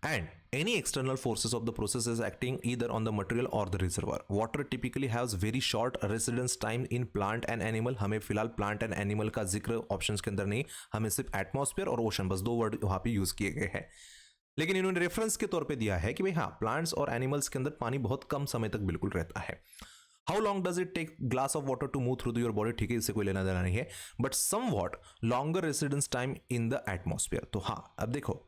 and any external forces of the processes acting either on the material or the reservoir. Water typically has very short residence time in plant and animal. हमें फिलहाल plant and animal का जिक्र options के अंदर नहीं, हमें सिर्फ atmosphere और ओशन बस दो वर्ड वहां पे यूज किए गए हैं। लेकिन इन्होंने रेफरेंस के तौर पे दिया है कि भाई हाँ प्लांट्स और एनिमल्स के अंदर पानी बहुत कम समय तक बिल्कुल रहता है। How long does it take glass of water to move through your body, ठीक है, इससे कोई लेना देना नहीं है, but somewhat longer residence time in the atmosphere. तो हाँ अब देखो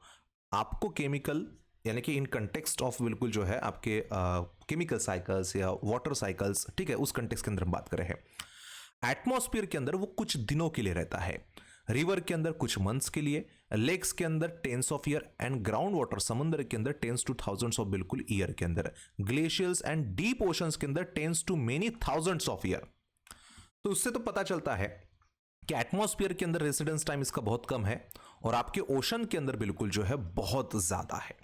आपको केमिकल यानी कि इन कंटेक्स्ट ऑफ बिल्कुल जो है आपके केमिकल साइकिल्स या वाटर साइकिल्स, ठीक है, उस कंटेक्स्ट के अंदर हम बात कर रहे हैं। एटमॉस्फेयर के अंदर वो कुछ दिनों के लिए रहता है, रिवर के अंदर कुछ मंथ्स के लिए, लेक्स के अंदर tens of year and ground water समुद्र के अंदर टेंस टू थाउजेंड्स ऑफ बिल्कुल ईयर के अंदर, ग्लेशियर्स एंड डीप ओशंस के अंदर tens to many thousands of year. तो उससे तो पता चलता है कि एटमॉस्फेयर के अंदर रेसिडेंस टाइम इसका बहुत कम है और आपके ओशन के अंदर बिल्कुल जो है बहुत ज्यादा है।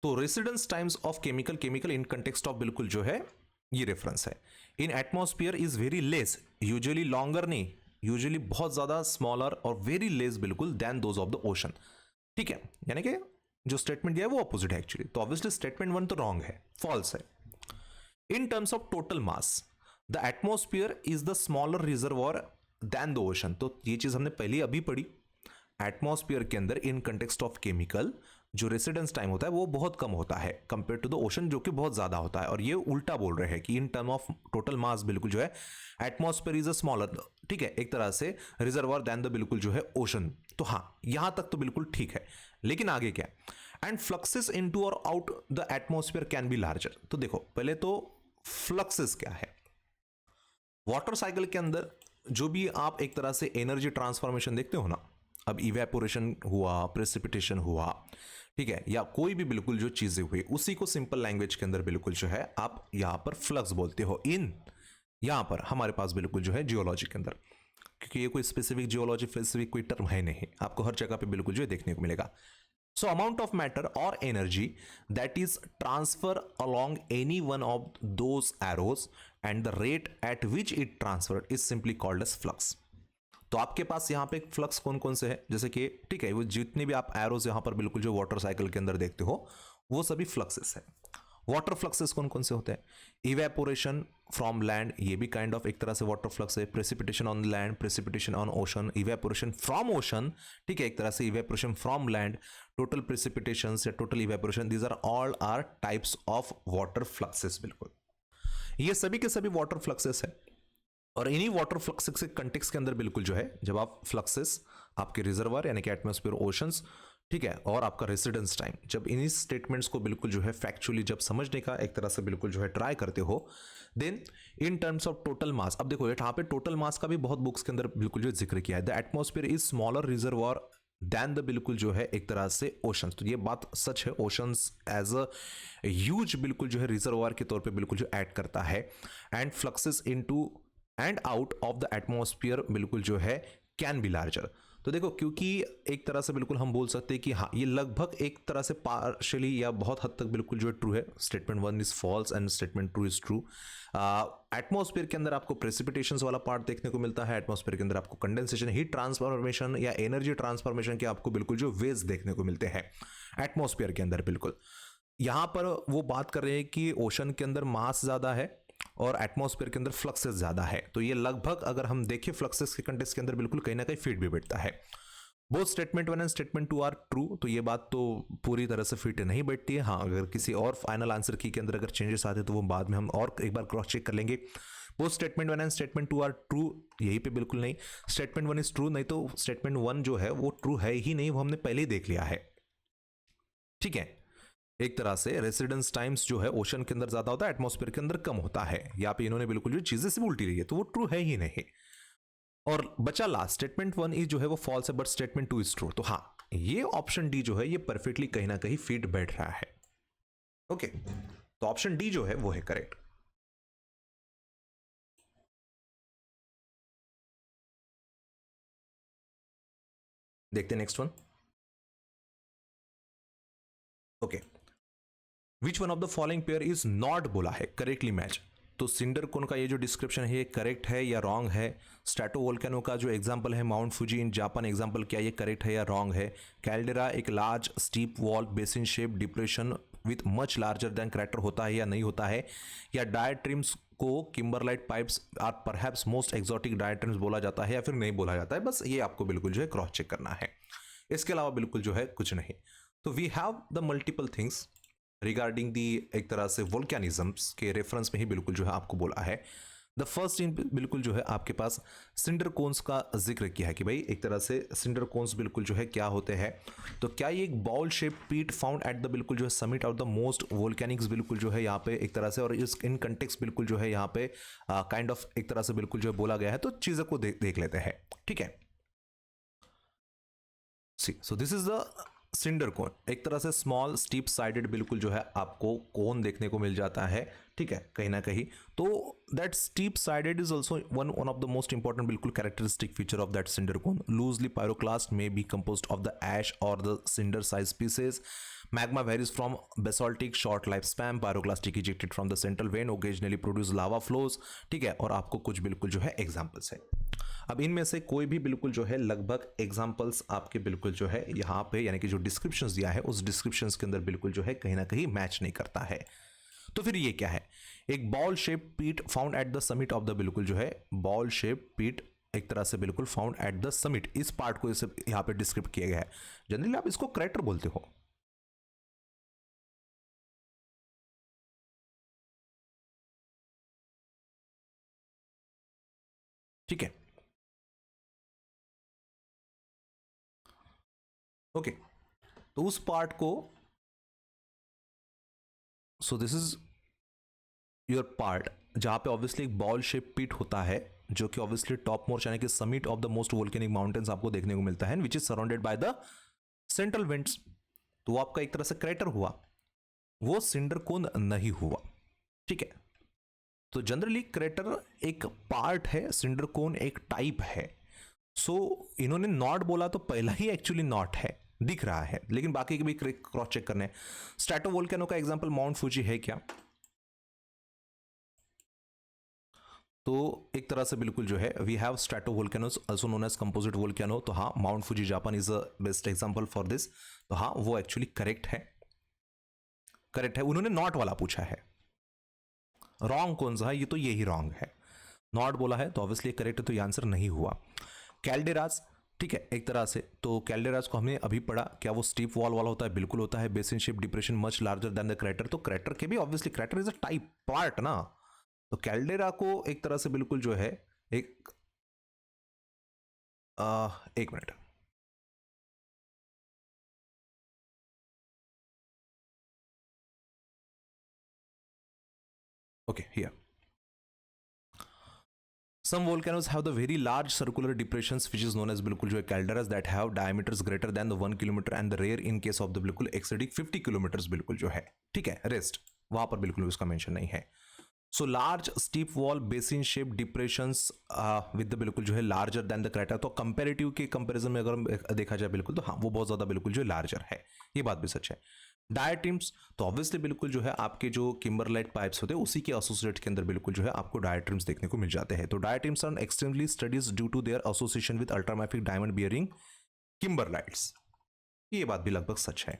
तो residence times of chemical in context of बिल्कुल जो है ये रेफरेंस है। In atmosphere is very less, usually longer नहीं, यूजुअली बहुत ज्यादा स्मॉलर और वेरी लेस बिल्कुल than those of the ocean, ठीक है, यानी कि जो स्टेटमेंट दिया है वो ऑपोजिट है एक्चुअली। तो ऑब्वियसली स्टेटमेंट वन तो रॉन्ग है, फॉल्स है। In terms of total mass the atmosphere is the smaller reservoir than the ocean. तो ये चीज हमने पहले अभी पढ़ी, एटमॉस्फेयर के अंदर इन कंटेक्स्ट ऑफ केमिकल जो रेसिडेंस टाइम होता है वो बहुत कम होता है कंपेयर टू द ओशन जो कि बहुत ज्यादा होता है, और ये उल्टा बोल रहे हैं कि इन टर्म ऑफ टोटल मास बिल्कुल जो है एटमॉस्फेयर इज अ स्मॉलर, ठीक है, एक तरह से रिजर्वायर देन द बिल्कुल जो है ओशन। तो हाँ यहां तक तो बिल्कुल ठीक है, लेकिन आगे क्या, एंड फ्लक्सेस इनटू और out the atmosphere can be larger. तो देखो पहले तो फ्लक्सेस क्या है, वाटर साइकिल के अंदर जो भी आप एक तरह से एनर्जी ट्रांसफॉर्मेशन देखते हो ना, अब इवेपोरेशन हुआ, प्रेसिपिटेशन हुआ, ठीक है, या कोई भी बिल्कुल जो चीजें हुई, उसी को सिंपल लैंग्वेज के अंदर बिल्कुल जो है आप यहां पर फ्लक्स बोलते हो। इन यहां पर हमारे पास बिल्कुल जो है जियोलॉजी के अंदर, क्योंकि ये कोई स्पेसिफिक जियोलॉजी स्पेसिफिक कोई टर्म है नहीं, आपको हर जगह पे बिल्कुल जो है देखने को मिलेगा। So amount of matter or energy that is transfer along any one of those arrows and the rate at which it transferred is simply called as flux. तो आपके पास यहाँ पे फ्लक्स कौन कौन से है, जैसे कि ठीक है वो जितने भी आप एरोज यहाँ पर बिल्कुल जो वाटर साइकिल के अंदर देखते हो वो सभी फ्लक्सेस है। वाटर फ्लक्सेस कौन कौन से होते हैं? इवेपोरेशन फ्रॉम लैंड, ये भी काइंड ऑफ एक तरह से वाटर फ्लक्स है। Precipitation on land, precipitation on ocean, evaporation from ocean, ठीक है, एक तरह से evaporation from land, total precipitation या total evaporation, these are all are types of water fluxes. बिल्कुल ये सभी के सभी वाटर फ्लक्सेस है। और इन्हीं वाटर फ्लक्सेस के कंटेक्स्ट के अंदर बिल्कुल जो है जब आप फ्लक्सेस आपके रिजर्वर यानी कि एटमॉस्फेयर, ओशंस, ठीक है, और आपका रेसिडेंस टाइम, जब इन्हीं स्टेटमेंट्स को बिल्कुल जो है फैक्चुअली जब समझने का एक तरह से बिल्कुल जो है ट्राई करते हो, then in terms of total mass, अब देखो यहाँ पे टोटल मास का भी बहुत बुक्स के अंदर बिल्कुल जो जिक्र किया है। The atmosphere is smaller reservoir than the बिल्कुल जो है एक तरह से ओशंस। तो ये बात सच है, ओशंस एज अ ह्यूज बिल्कुल जो है रिजर्वर के तौर पे बिल्कुल जो ऐड करता है। And fluxes into and out of the atmosphere बिल्कुल जो है कैन बी लार्जर। तो देखो क्योंकि एक तरह से बिल्कुल हम बोल सकते हैं कि हाँ ये लगभग एक तरह से पार्शियली या बहुत हद तक बिल्कुल जो है ट्रू है। Statement 1 is false and statement 2 is true. Atmosphere के अंदर आपको प्रेसिपिटेशंस वाला पार्ट देखने को मिलता है, एटमॉस्फेयर के अंदर आपको कंडेंसेशन, हीट ट्रांसफॉर्मेशन या एनर्जी ट्रांसफॉर्मेशन के आपको बिल्कुल जो वेव्स देखने को मिलते हैं एटमॉस्फेयर के अंदर। बिल्कुल यहां पर वो बात कर रहे हैं कि ओशन के अंदर मास ज्यादा है और एटमॉस्फेयर के अंदर फ्लक्सेस ज्यादा है। तो ये लगभग अगर हम देखें फ्लक्सेस के कंटेक्स्ट के अंदर बिल्कुल कहीं ना कहीं फिट भी बैठता है। Both statement 1 and statement 2 are true. तो ये बात तो पूरी तरह से फिट नहीं बैठती है। हाँ अगर किसी और फाइनल आंसर की के अंदर अगर चेंजेस आते तो वो बाद में हम और एक बार क्रॉस चेक कर लेंगे। Both statement 1 and statement 2 are true, यही पे बिल्कुल नहीं। स्टेटमेंट 1 इज ट्रू, नहीं तो स्टेटमेंट 1 जो है वो ट्रू है ही नहीं, वो हमने पहले ही देख लिया है। ठीक है, एक तरह से रेसिडेंस टाइम्स जो है ओशन के अंदर ज्यादा होता है, एटमॉस्फेयर के अंदर कम होता है। यहाँ पे इन्होंने बिल्कुल जो चीजें सिर्फ उल्टी रही है, तो वो ट्रू है ही नहीं। और बचा लास्ट स्टेटमेंट 1 इज जो है वो फॉल्स है, बट स्टेटमेंट 2 इज ट्रू। तो हाँ ये ऑप्शन डी जो है ये परफेक्टली कहीं ना कहीं फिट बैठ रहा है। ओके, तो ऑप्शन डी जो है वो है करेक्ट। देखते हैं next one. Okay, which one of the following pair is not बोला है करेक्टली मैच। तो सिंडर कोन का ये जो डिस्क्रिप्शन है ये करेक्ट है या रॉन्ग है। स्ट्रेटो वोल्केनो का जो एग्जांपल है Mount Fuji in Japan example, क्या ये करेक्ट है या रॉन्ग है। कैल्डेरा एक large steep wall basin shape depression with much larger than crater होता है या नहीं होता है। या डायट्रिम्स को kimberlite pipes are perhaps most exotic diatremes बोला जाता है या फिर नहीं बोला जाता है। बस ये आपको बिल्कुल जो है क्रॉस चेक करना है, इसके अलावा बिल्कुल जो है कुछ नहीं। तो we have the multiple things regarding the एक तरह से वोल्केनिज्म्स के रेफरेंस में ही बिल्कुल जो है आपको बोला है। द फर्स्ट इन बिल्कुल जो है आपके पास सिंडर कोन्स का जिक्र किया है कि भाई एक तरह से सिंडर कोन्स बिल्कुल जो है क्या होते हैं। तो क्या ये एक बॉल शेप पीट फाउंड एट द बिल्कुल जो है समिट ऑफ द मोस्ट वोल्केनिक्स बिल्कुल जो है यहाँ पे एक तरह से, और इस इन कंटेक्स्ट बिल्कुल जो है यहाँ पे काइंड ऑफ एक तरह से बिल्कुल जो है बोला गया है। तो चीज़ों को देख लेते हैं, ठीक है। See so this is the cinder cone, एक तरह से स्मॉल स्टीप साइडेड बिल्कुल जो है आपको कोन देखने को मिल जाता है, ठीक है, कहीं ना कहीं। तो that steep sided is also one of the most important बिल्कुल characteristic feature of that cinder cone. Loosely pyroclast may be composed of the ash और the cinder size pieces. Magma varies from basaltic short lifespan, pyroclastic ejected from the central vein, occasionally produce lava flows, ठीक है। और आपको कुछ बिल्कुल जो है examples है। अब इनमें से कोई भी बिल्कुल जो है लगभग एग्जांपल्स आपके बिल्कुल जो है यहाँ पे यानी कि जो डिस्क्रिप्शंस दिया है उस डिस्क्रिप्शंस के अंदर बिल्कुल जो है कहीं ना कहीं मैच नहीं करता है। तो फिर ये क्या है? एक बॉल शेप पीट found at the summit of the बिल्कुल जो है बॉल शेप पीट एक तरह से बिल्कुल फाउंड एट द समिट, इस पार्ट को इसे यहाँ पे डिस्क्रिप्ट किया गया है। जनरली आप इसको क्रेटर बोलते हो, ठीक है। ओके, तो उस पार्ट को, सो दिस इज योर पार्ट जहां पे ऑब्वियसली एक बॉल शेप पिट होता है, जो कि ऑब्वियसली टॉप मोस्ट यानी कि summit of the most volcanic mountains आपको देखने को मिलता है, which is surrounded by the central winds. तो वो आपका एक तरह से क्रेटर हुआ, वो सिंडर कोन नहीं हुआ, ठीक है। तो जनरली क्रेटर एक पार्ट है, सिंडर कोन एक टाइप है। सो इन्होंने नॉट बोला तो पहला ही एक्चुअली नॉट है, दिख रहा है, लेकिन बाकी के भी क्रॉस चेक करने। स्ट्रैटोवोल्केनो का एग्जांपल माउंट फूजी है क्या? तो एक तरह से बिल्कुल जो है we have stratovolcanoes also known as composite volcano. तो हाँ, Mount Fuji Japan is a best example for this. तो हाँ, वो एक्चुअली करेक्ट है, करेक्ट है। उन्होंने नॉट वाला पूछा है, रॉन्ग कौन सा है? ये तो यही रॉन्ग है, नॉट बोला है तो ऑब्वियसली करेक्ट है, तो ये आंसर नहीं हुआ। कैल्डेरास, ठीक है, एक तरह से तो कैल्डेरास को हमने अभी पढ़ा, क्या वो स्टीप वॉल वाला होता है? बिल्कुल होता है। Basin shape depression much larger then the crater, तो क्रेटर के भी obviously crater is a type part ना। तो कैल्डेरा को एक तरह से बिल्कुल जो है एक एक minute, okay here some volcanoes have the very large circular depressions which is known as बिल्कुल जो है calderas that have diameters greater than the 1 kilometer and the rare in case of the बिल्कुल exceeding 50 kilometers बिल्कुल जो है, ठीक है। Rest वहां पर बिल्कुल उसका मेंशन नहीं है। So large steep wall basin shape depressions with the बिल्कुल जो है लार्जर देन द क्रेटर, तो कंपैरेटिव के कंपैरिजन में अगर देखा जाए बिल्कुल तो हाँ, वो बहुत ज्यादा बिल्कुल जो लार्जर है, ये बात भी सच है। डायट्रिम्स, तो ऑब्वियसली बिल्कुल जो है आपके जो किम्बरलाइट पाइप्स होते हैं उसी के एसोसिएट के अंदर बिल्कुल जो है आपको डायट्रिम्स देखने को मिल जाते हैं। तो diatremes are extremely studies due to their association with ultramafic diamond bearing kimberlites, ये बात भी लगभग सच है।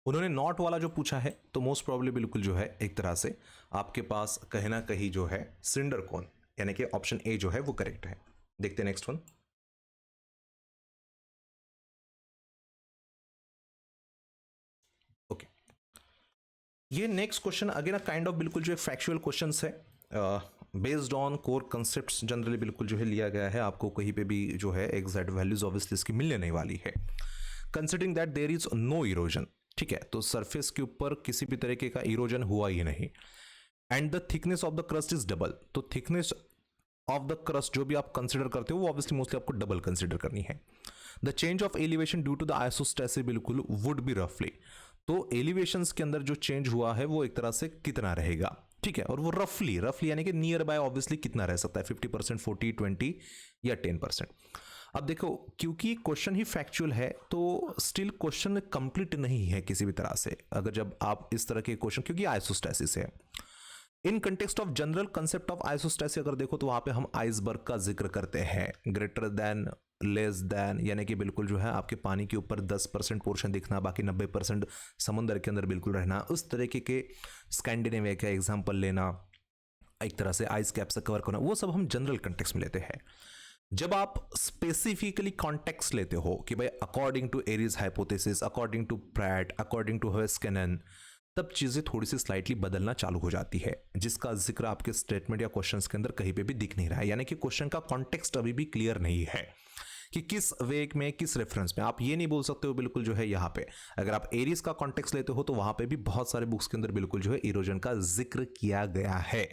उन्होंने नॉट वाला जो पूछा है तो मोस्ट प्रॉब्ली बिल्कुल जो है एक तरह से आपके पास कहीं ना कहीं जो है सिंडर कोन यानी कि ऑप्शन ए जो है वो करेक्ट है। देखते हैं नेक्स्ट वन। ओके, ये next question again kind of बिल्कुल जो है फैक्चुअल क्वेश्चंस है, based on core concepts generally बिल्कुल जो है लिया गया है। आपको कहीं पे भी जो है एग्जैक्ट वैल्यूज ऑब्वियसली इसकी मिलने नहीं वाली है। Considering that there is no erosion, ठीक है, तो सरफेस के ऊपर किसी भी तरीके का इरोजन हुआ ही नहीं, and the thickness of the crust is double, तो थिकनेस ऑफ द क्रस्ट जो भी आप कंसिडर करते हो वो ऑब्वियसली मोस्टली आपको डबल कंसिडर करनी है। The change of elevation due to the isostasy बिल्कुल वुड बी रफली, तो एलिवेशंस के अंदर जो चेंज हुआ है वो एक तरह से कितना रहेगा, ठीक है, और वो रफली रफली यानी कि नियर बाय ऑब्वियसली कितना रह सकता है, 50%, 40, 20 या 10%। अब देखो क्योंकि क्वेश्चन ही फैक्चुअल है तो स्टिल क्वेश्चन कंप्लीट नहीं है किसी भी तरह से, अगर जब आप इस तरह के क्वेश्चन, क्योंकि आइसोस्टेसिस है in context of general concept of isostasy अगर देखो तो वहां पे हम आइसबर्ग का जिक्र करते हैं, ग्रेटर देन लेस देन, यानी कि बिल्कुल जो है आपके पानी के ऊपर 10% पोर्शन दिखना, बाकी 90% समुद्र के अंदर बिल्कुल रहना, उस तरीके के स्कैंडिनेविया का एग्जाम्पल लेना, एक तरह से आइस कैप से कवर करना, वो सब हम जनरल कंटेक्स्ट में लेते हैं। जब आप स्पेसिफिकली कॉन्टेक्स्ट लेते हो कि भाई according to Airy's hypothesis, according to Pratt, according to Heiskanen, तब चीजें थोड़ी सी स्लाइटली बदलना चालू हो जाती है, जिसका जिक्र आपके स्टेटमेंट या क्वेश्चंस के अंदर कहीं पे भी दिख नहीं रहा है, यानी कि क्वेश्चन का कॉन्टेक्स्ट अभी भी क्लियर नहीं है कि किस वे में, किस रेफरेंस में। आप ये नहीं बोल सकते हो बिल्कुल जो है यहाँ पे, अगर आप एरीज का कॉन्टेक्स्ट लेते हो तो वहां पे भी बहुत सारे बुक्स के अंदर बिल्कुल जो है इरोजन का जिक्र किया गया है,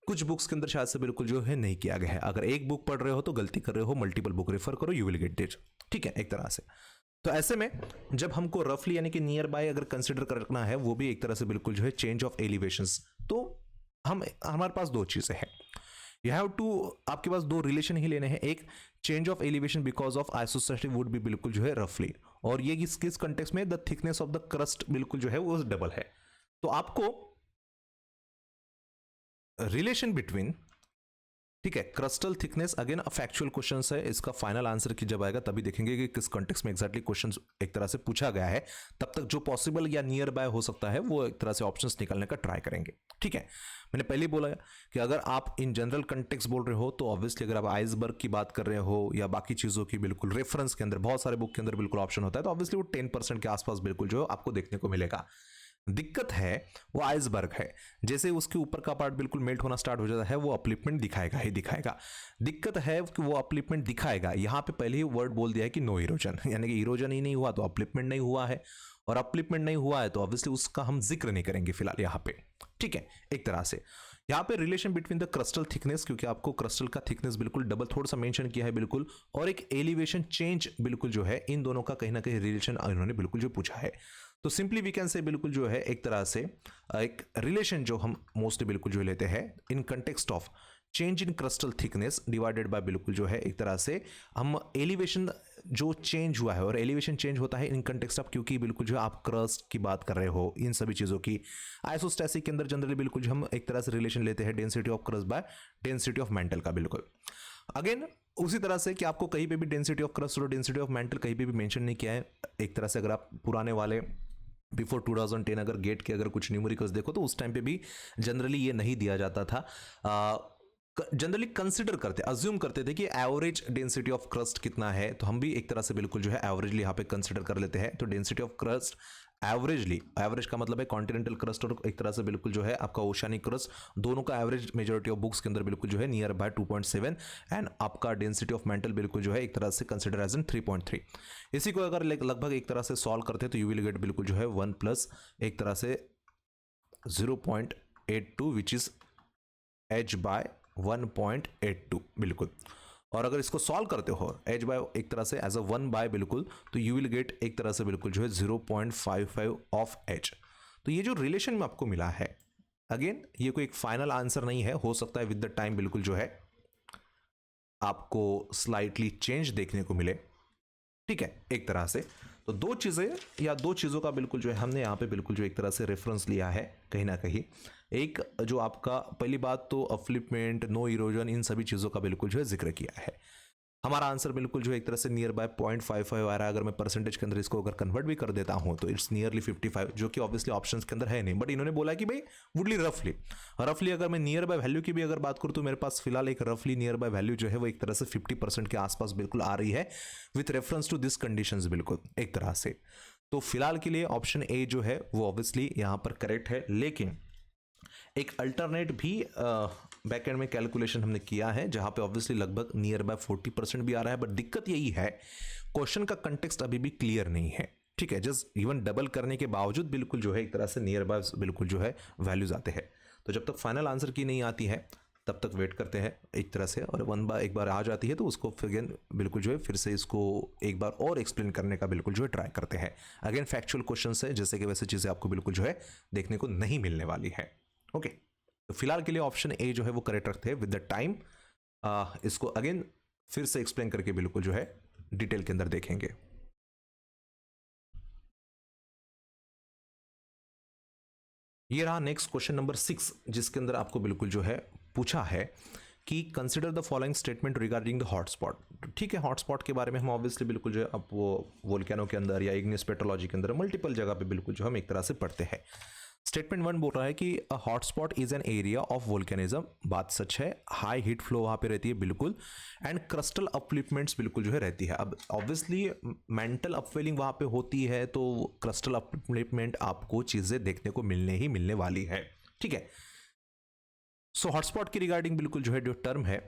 कुछ बुक्स के अंदर शायद से बिल्कुल जो है नहीं किया गया है। अगर एक बुक पढ़ रहे हो तो गलती कर रहे हो, मल्टीपल बुक रेफर करो, यू विल गेट इट, ठीक है, एक तरह से। तो ऐसे में जब हमको रफली यानी कि नियर बाय अगर कंसिडर करना है, वो भी एक तरह से बिल्कुल जो है चेंज ऑफ एलिवेशंस, तो हमारे पास दो चीजें हैं, यू हैव टू, आपके पास दो रिलेशन ही लेने हैं, एक change of elevation because of isostatic would भी बिल्कुल जो है रफली, और ये किस कंटेक्स्ट में, the thickness of the crust बिल्कुल जो है वो डबल है। तो आपको रिलेशन बिटवीन, ठीक है, crustal thickness again factual question है, इसका फाइनल आंसर की जब आएगा तभी देखेंगे कि किस कॉन्टेक्स्ट में एग्जैक्टली क्वेश्चन एक तरह से पूछा गया है, तब तक जो पॉसिबल या नियर बाय हो सकता है वो एक तरह से ऑप्शंस निकालने का ट्राई करेंगे, ठीक है। मैंने पहले बोला कि अगर आप इन जनरल कंटेक्स्ट बोल रहे हो तो ऑब्वियसली अगर आप आइसबर्ग की बात कर रहे हो या बाकी चीजों की बिल्कुल रेफरेंस के अंदर बहुत सारे बुक के अंदर बिल्कुल ऑप्शन होता है, तो ऑब्वियसली वो 10% के आसपास बिल्कुल जो आपको देखने को मिलेगा। दिक्कत है वो आइसबर्ग है, जैसे उसके ऊपर का पार्ट बिल्कुल मेल्ट होना स्टार्ट हो जाता है वो अपलिपमेंट दिखाएगा ही दिखाएगा। दिक्कत है कि वो अपलिपमेंट दिखाएगा, यहाँ पे पहले ही वर्ड बोल दिया है कि नो इरोजन, यानी कि इरोजन ही नहीं हुआ तो अपलिपमेंट नहीं हुआ है, और अपलिपमेंट नहीं हुआ है तो ऑब्वियसली उसका हम जिक्र नहीं करेंगे फिलहाल यहाँ पे, ठीक है, एक तरह से यहाँ पे relation between the crystal thickness, क्योंकि आपको क्रिस्टल का थिकनेस बिल्कुल डबल थोड़ा सा मेंशन किया है बिल्कुल, और एक एलिवेशन चेंज बिल्कुल जो है, इन दोनों का कहीं ना कहीं रिलेशन इन्होंने बिल्कुल जो पूछा है। तो सिंपली वी कैन से बिल्कुल जो है एक तरह से एक रिलेशन जो हम मोस्टली बिल्कुल जो लेते हैं इन context of change in crystal thickness divided by बिल्कुल जो है एक तरह से हम एलिवेशन जो चेंज हुआ है, और एलिवेशन चेंज होता है इन कंटेक्स्ट ऑफ, क्योंकि बिल्कुल जो आप क्रस्ट की बात कर रहे हो, इन सभी चीज़ों की आइसोस्टैटिक के अंदर जनरली बिल्कुल जो हम एक तरह से रिलेशन लेते हैं density of crust by density of mental का बिल्कुल। अगेन उसी तरह से कि आपको कहीं पे भी डेंसिटी ऑफ क्रस्ट और डेंसिटी ऑफ मेंटल कहीं पे भी मेंशन नहीं किया है। एक तरह से अगर आप पुराने वाले बिफोर 2010 अगर गेट के अगर कुछ न्यूमेरिकल्स देखो तो उस टाइम पे भी जनरली ये नहीं दिया जाता था। जनरली कंसिडर करते, अज्यूम करते थे कि एवरेज डेंसिटी ऑफ क्रस्ट कितना है, तो हम भी एक तरह से बिल्कुल जो है एवरेजली यहाँ पे कंसिडर कर लेते हैं। तो density of crust averagely, average का मतलब है कॉन्टिनेंटल क्रस्ट और एक तरह से बिल्कुल जो है आपका ओशियानिक क्रस्ट, दोनों का एवरेज मेजॉरिटी ऑफ बुक्स के अंदर बिल्कुल जो है नियर बाय 2.7, एंड आपका डेंसिटी ऑफ मेंटल बिल्कुल जो है एक तरह से कंसिडर एज इन 3.3। इसी को अगर लगभग एक तरह से सॉल्व करते हैं तो यू विल गेट बिल्कुल जो है 1 प्लस एक तरह से 0.82 विच इज h बाय 1.82 बिल्कुल। और अगर इसको सॉल्व करते हो h बाय एक तरह से एज अ 1 बाय बिल्कुल, तो यू विल गेट एक तरह से बिल्कुल जो है 0.55 ऑफ h। तो ये जो रिलेशन में आपको मिला है, अगेन ये कोई एक फाइनल आंसर नहीं है, हो सकता है विद द टाइम बिल्कुल जो है आपको स्लाइटली चेंज देखने को मिले, ठीक है, एक तरह से। तो दो चीजें या दो चीजों का बिल्कुल जो है हमने यहाँ पे बिल्कुल जो एक तरह से रेफरेंस लिया है कहीं ना कहीं। एक जो आपका पहली बात तो अपफ्लिपमेंट, नो इरोजन, इन सभी चीजों का बिल्कुल जो है जिक्र किया है। हमारा आंसर बिल्कुल जो है एक तरह से नियर बाय 0.55 आ रहा है। अगर मैं परसेंटेज के अंदर इसको अगर कन्वर्ट भी कर देता हूं तो इट्स नियरली 55, जो कि ऑब्वियसली ऑप्शंस के अंदर है नहीं, बट इन्होंने बोला कि भाई वुडली रफली अगर मैं नियर बाय वैल्यू की भी अगर बात करूं तो मेरे पास फिलहाल एक रफली नियर बाय वैल्यू जो है वो एक तरह से 50% के आसपास बिल्कुल आ रही है with reference to this conditions बिल्कुल एक तरह से। तो फिलहाल के लिए ऑप्शन ए जो है वो ऑब्वियसली यहां पर करेक्ट है, लेकिन एक अल्टरनेट भी बैकएंड में कैलकुलेशन हमने किया है जहां पे ऑब्वियसली लगभग नियर बाय 40% भी आ रहा है, बट दिक्कत यही है क्वेश्चन का कंटेक्स्ट अभी भी क्लियर नहीं है, ठीक है। जस्ट इवन डबल करने के बावजूद बिल्कुल जो है एक तरह से नियर बाय बिल्कुल जो है वैल्यूज आते हैं। तो जब तक फाइनल आंसर की नहीं आती है तब तक वेट करते हैं एक तरह से, और एक बार आ जाती है तो उसको फिर बिल्कुल जो है फिर से इसको एक बार और एक्सप्लेन करने का बिल्कुल जो है ट्राई करते हैं। अगेन फैक्चुअल क्वेश्चन है, जैसे कि वैसे चीजें आपको बिल्कुल जो है देखने को नहीं मिलने वाली है। ओके, तो फिलहाल के लिए ऑप्शन ए जो है वो करेक्ट रखते हैं। विद द टाइम इसको अगेन फिर से एक्सप्लेन करके बिल्कुल जो है डिटेल के अंदर देखेंगे। ये रहा नेक्स्ट क्वेश्चन नंबर 6, जिसके अंदर आपको बिल्कुल जो है पूछा है कि consider the following statement regarding the hotspot. ठीक है, हॉटस्पॉट के बारे में हम ऑब्वियसली बिल्कुल जो है अब वो वोल्केनो के अंदर या इग्नियस पेट्रोलॉजी के अंदर मल्टीपल जगह पे बिल्कुल जो हम एक तरह से पढ़ते हैं। स्टेटमेंट 1 बोल रहा है कि a hotspot is an area of volcanism, बात सच है, हाई हीट फ्लो वहां पे रहती है बिल्कुल, एंड क्रिस्टल अपलिफ्टमेंट्स बिल्कुल जो है रहती है। अब ऑब्वियसली मेंटल अपवेलिंग वहां पे होती है तो क्रिस्टल अपलिफ्टमेंट आपको चीजें देखने को मिलने वाली है, ठीक है। सो हॉटस्पॉट की रिगार्डिंग बिल्कुल जो है जो टर्म है,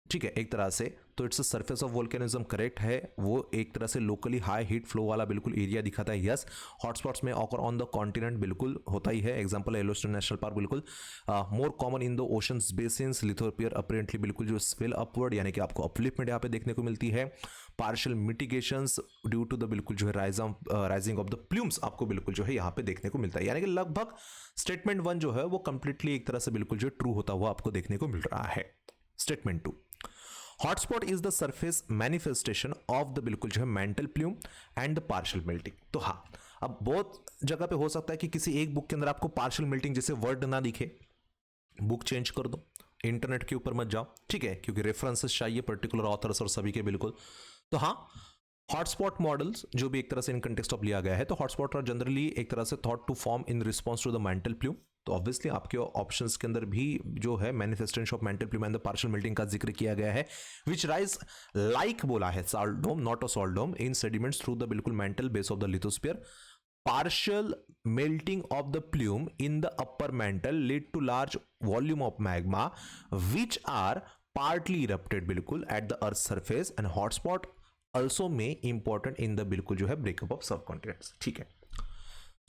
ठीक है, एक तरह से तो it's a surface of volcanism, correct है। वो एक तरह से लोकली हाई हीट फ्लो वाला बिल्कुल एरिया दिखाता है। यस, हॉटस्पॉट्स में ऑकर ऑन द कॉन्टिनेंट बिल्कुल होता ही है। एग्जांपल येलोस्टोन नेशनल पार्क बिल्कुल। More common in the oceans basins, lithosphere apparently बिल्कुल जो स्विल अपवर्ड, यानी कि आपको अपलिफ्टमेंट यहाँ पे देखने को मिलती है। Partial mitigations due to the बिल्कुल जो है राइजिंग ऑफ द प्लूम्स आपको बिल्कुल जो है यहाँ पे देखने को मिलता है। यानी कि लगभग स्टेटमेंट 1 जो है वो कंप्लीटली एक तरह से बिल्कुल जो ट्रू होता हुआ आपको देखने को मिल रहा है। Statement 2, hotspot is the surface manifestation of the बिल्कुल जो है mental plume and the partial melting. तो हाँ, अब बहुत जगह पे हो सकता है कि किसी एक बुक के अंदर आपको पार्शियल मेल्टिंग जैसे वर्ड ना दिखे, बुक चेंज कर दो, इंटरनेट के ऊपर मत जाओ, ठीक है, क्योंकि रेफरेंसेस चाहिए पर्टिकुलर ऑथर्स और सभी के बिल्कुल। तो हाँ, हॉटस्पॉट मॉडल्स जो भी एक तरह से इन कंटेक्स्ट ऑफ लिया गया है, तो हॉटस्पॉट आर जनरली एक तरह से thought to form in response to the mantle plume. तो ऑब्वियसली आपके ऑप्शंस के अंदर भी जो है manifestation of mantle plume and the partial melting का जिक्र किया गया है, विच राइज लाइक बोला है salt dome, not a salt dome, in sediments through the बिल्कुल mantle base of the lithosphere. Partial melting of the plume in the upper mantle lead to large volume of magma which are partly erupted बिल्कुल at the earth's surface, and hotspot also may important in the बिल्कुल जो है breakup of subcontinents, ठीक है।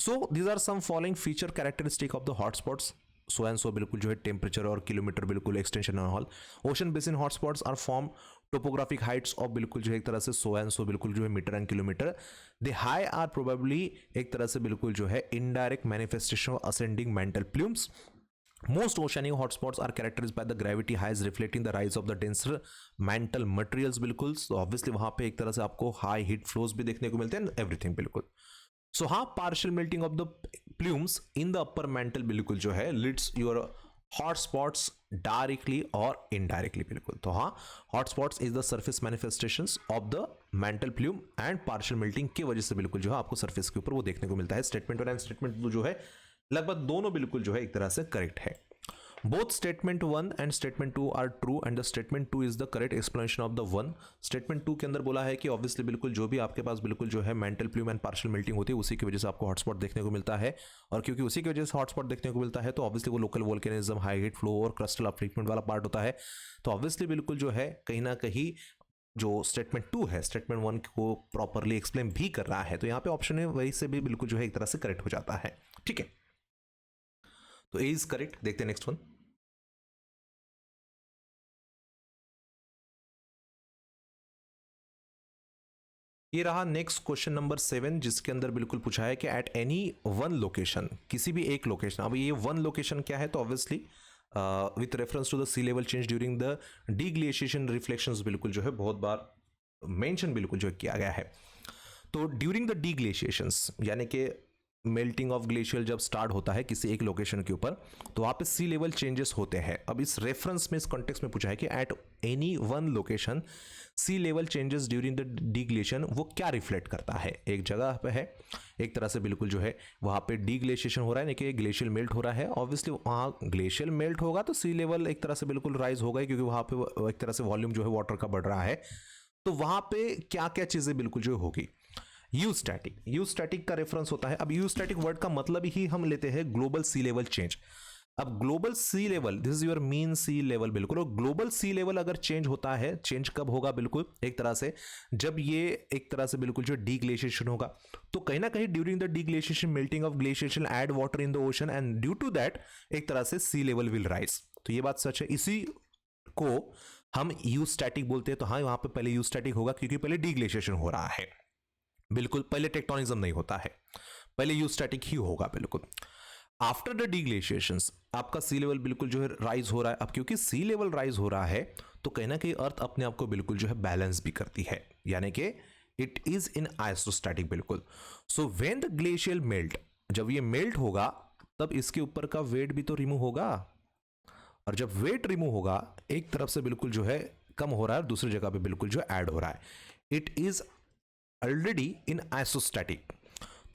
So these are some following feature characteristic of the hotspots. So and so बिल्कुल जो है temperature और किलोमीटर बिल्कुल extension and all. Ocean basin hotspots are form topographic heights of बिल्कुल जो है एक तरह से सो एंड सो बिल्कुल जो है metre and kilometre. The high are probably एक तरह से बिल्कुल जो है indirect manifestation of ascending mantle plumes. Most oceanic hotspots are characterized by the gravity highs reflecting the rise of the denser mantle materials बिल्कुल। so obviously वहां पे एक तरह से आपको high heat flows भी देखने को मिलते हैं everything बिल्कुल। so हाँ partial melting of the plumes in the upper mantle बिल्कुल जो है leads your hotspots directly or indirectly बिल्कुल। तो हाँ hotspots is the surface manifestations of the mantle plume and partial melting की वजह से बिल्कुल जो है आपको surface के ऊपर वो देखने को मिलता है। स्टेटमेंट 1 एंड स्टेटमेंट 2 जो है लगभग दोनों बिल्कुल जो है एक तरह से करेक्ट है। Both statement 1 and statement 2 are true and the statement 2 is the correct explanation of the 1। Statement 2 के अंदर बोला है कि ऑब्वियसली बिल्कुल जो भी आपके पास बिल्कुल जो है mental plume and partial melting होती है उसी की वजह से आपको हॉटस्पॉट देखने को मिलता है, और क्योंकि उसी की वजह से हॉटस्पॉट देखने को मिलता है तो ऑब्वियसली वो local volcanism, high heat flow और क्रस्टल अपलिफ्टमेंट वाला पार्ट होता है। तो ऑब्वियसली बिल्कुल जो है कहीं ना कहीं जो स्टेटमेंट 2 है स्टेटमेंट 1 को प्रॉपरली एक्सप्लेन भी कर रहा है, तो यहाँ पे ऑप्शन है वही से भी बिल्कुल जो है एक तरह से करेक्ट हो जाता है। ठीक है, तो ए इज करेक्ट। देखते हैं नेक्स्ट वन। ये रहा नेक्स्ट क्वेश्चन नंबर 7 जिसके अंदर बिल्कुल पूछा है कि एट एनी वन लोकेशन, किसी भी एक लोकेशन। अब ये वन लोकेशन क्या है, तो obviously with reference to the sea level change during the deglaciation reflections बिल्कुल जो है बहुत बार मेंशन बिल्कुल जो किया गया है। तो ड्यूरिंग द डीग्लेशिएशंस यानी कि मेल्टिंग ऑफ ग्लेशियर जब स्टार्ट होता है किसी एक लोकेशन के ऊपर तो वहाँ पे सी लेवल चेंजेस होते हैं। अब इस रेफरेंस में इस कॉन्टेक्स्ट में पूछा है कि at any one location sea level changes during the deglaciation वो क्या रिफ्लेक्ट करता है। एक जगह पे है एक तरह से बिल्कुल जो है वहाँ पे डीग्लेशिएशन हो रहा है, यानी कि ग्लेशियर मेल्ट हो रहा है। ऑब्वियसली वहाँ ग्लेशियर मेल्ट होगा तो सी लेवल एक तरह से बिल्कुल राइज होगा क्योंकि वहाँ पे एक तरह से वॉल्यूम जो है वाटर का बढ़ रहा है। तो वहाँ पे क्या क्या चीज़ें बिल्कुल जो होगी। यूस्टैटिक, यूस्टैटिक का रेफरेंस होता है। अब यूस्टैटिक वर्ड का मतलब ही हम लेते हैं ग्लोबल सी लेवल चेंज। अब global sea level this is your mean sea level बिल्कुल, और ग्लोबल सी लेवल अगर चेंज होता है, चेंज कब होगा बिल्कुल एक तरह से जब ये एक तरह से बिल्कुल जो डीग्लेशिएशन होगा। तो कहीं ना कहीं during the deglaciation melting of glaciation add water in the ocean and due to that एक तरह से सी लेवल विल राइज। तो ये बात सच है, इसी को हम यूस्टैटिक बोलते हैं। तो हाँ वहां पे पहले यूस्टैटिक होगा क्योंकि पहले डीग्लेशिएशन हो रहा है बिल्कुल, पहले टेक्टोनिज्म नहीं होता है, पहले यूस्टैटिक ही होगा बिल्कुल। आफ्टर द डीग्लेशिएशंस आपका सी लेवल बिल्कुल जो है राइज हो रहा है। अब क्योंकि सी लेवल राइज हो रहा है तो कहीं ना कहीं अर्थ अपने आप को बिल्कुल जो है बैलेंस भी करती है, यानी कि इट इज इन आइसोस्टैटिक बिल्कुल। So when the glacial melt, जब ये मेल्ट होगा तब इसके ऊपर का वेट भी तो रिमूव होगा, और जब वेट रिमूव होगा एक तरफ से बिल्कुल जो है कम हो रहा है, दूसरी जगह पे बिल्कुल जो ऐड हो रहा है। It is already in isostatic.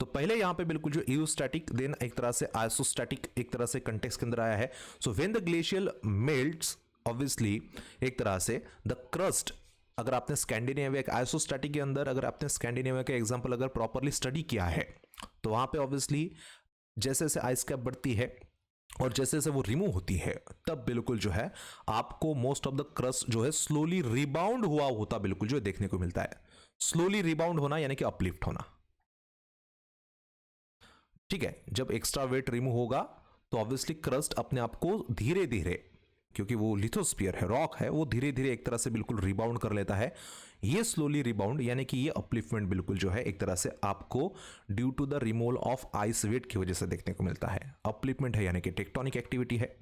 तो पहले यहां पे बिल्कुल जो यूस्टैटिक देन एक तरह से आइसोस्टैटिक एक तरह से कंटेक्स्ट के अंदर आया है। So when the glacial melts obviously एक तरह से द क्रस्ट, अगर आपने स्कैंडिनेविया के आइसोस्टैटिक के अंदर अगर आपने स्कैंडिनेविया के एग्जांपल अगर प्रॉपर्ली स्टडी किया है तो वहां पे ऑब्वियसली जैसे जैसे आइस कैप बढ़ती है और जैसे जैसे वो रिमूव होती है तब बिल्कुल जो है आपको मोस्ट ऑफ द क्रस्ट जो है स्लोली रिबाउंड हुआ होता बिल्कुल जो देखने को मिलता है। स्लोली रिबाउंड होना यानी कि अपलिफ्ट होना। ठीक है, जब एक्स्ट्रा वेट रिमूव होगा तो ऑब्वियसली क्रस्ट अपने आप को धीरे धीरे, क्योंकि वो लिथोस्फीयर है, रॉक है, वो धीरे धीरे एक तरह से बिल्कुल रिबाउंड कर लेता है। ये स्लोली रिबाउंड यानी कि ये अपलिफ्टमेंट बिल्कुल जो है एक तरह से आपको due to the removal of ice weight की वजह से देखने को मिलता है। अपलिफ्टमेंट है यानी कि टेक्टोनिक एक्टिविटी है।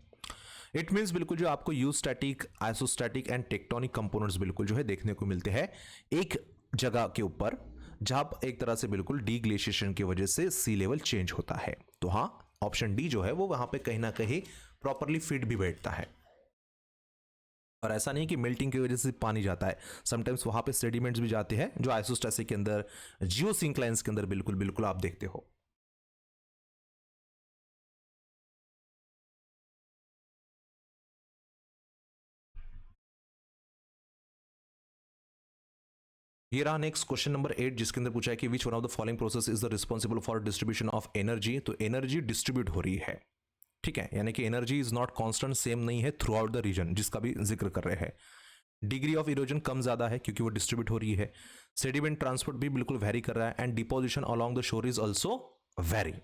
इट मीन्स बिल्कुल जो आपको यूस्टैटिक, आइसोस्टैटिक एंड टेक्टोनिक कंपोनेंट्स बिल्कुल जो है देखने को मिलते हैं एक जगह के ऊपर जहां एक तरह से बिल्कुल डीग्लेशिएशन की वजह से सी लेवल चेंज होता है। तो हाँ ऑप्शन डी जो है वो वहां पे कहीं ना कहीं प्रॉपरली फिट भी बैठता है। और ऐसा नहीं कि मेल्टिंग की वजह से पानी जाता है, समटाइम्स वहां पे सेडिमेंट्स भी जाते हैं जो आइसोस्टैटिक के अंदर, जियोसिंक्लाइंस के अंदर बिल्कुल बिल्कुल आप देखते हो। ये रहा नेक्स्ट क्वेश्चन नंबर 8 जिसके अंदर पूछा है कि which one of the following process is the responsible for distribution of energy. तो एनर्जी डिस्ट्रीब्यूट हो रही है, ठीक है, यानी कि energy is not constant, same नहीं है थ्रू आउट द रीजन, जिसका भी जिक्र कर रहे हैं। डिग्री ऑफ इरोजन कम ज्यादा है क्योंकि वो डिस्ट्रीब्यूट हो रही है। सेडिमेंट ट्रांसपोर्ट भी बिल्कुल वेरी कर रहा है and deposition along the shore is also very.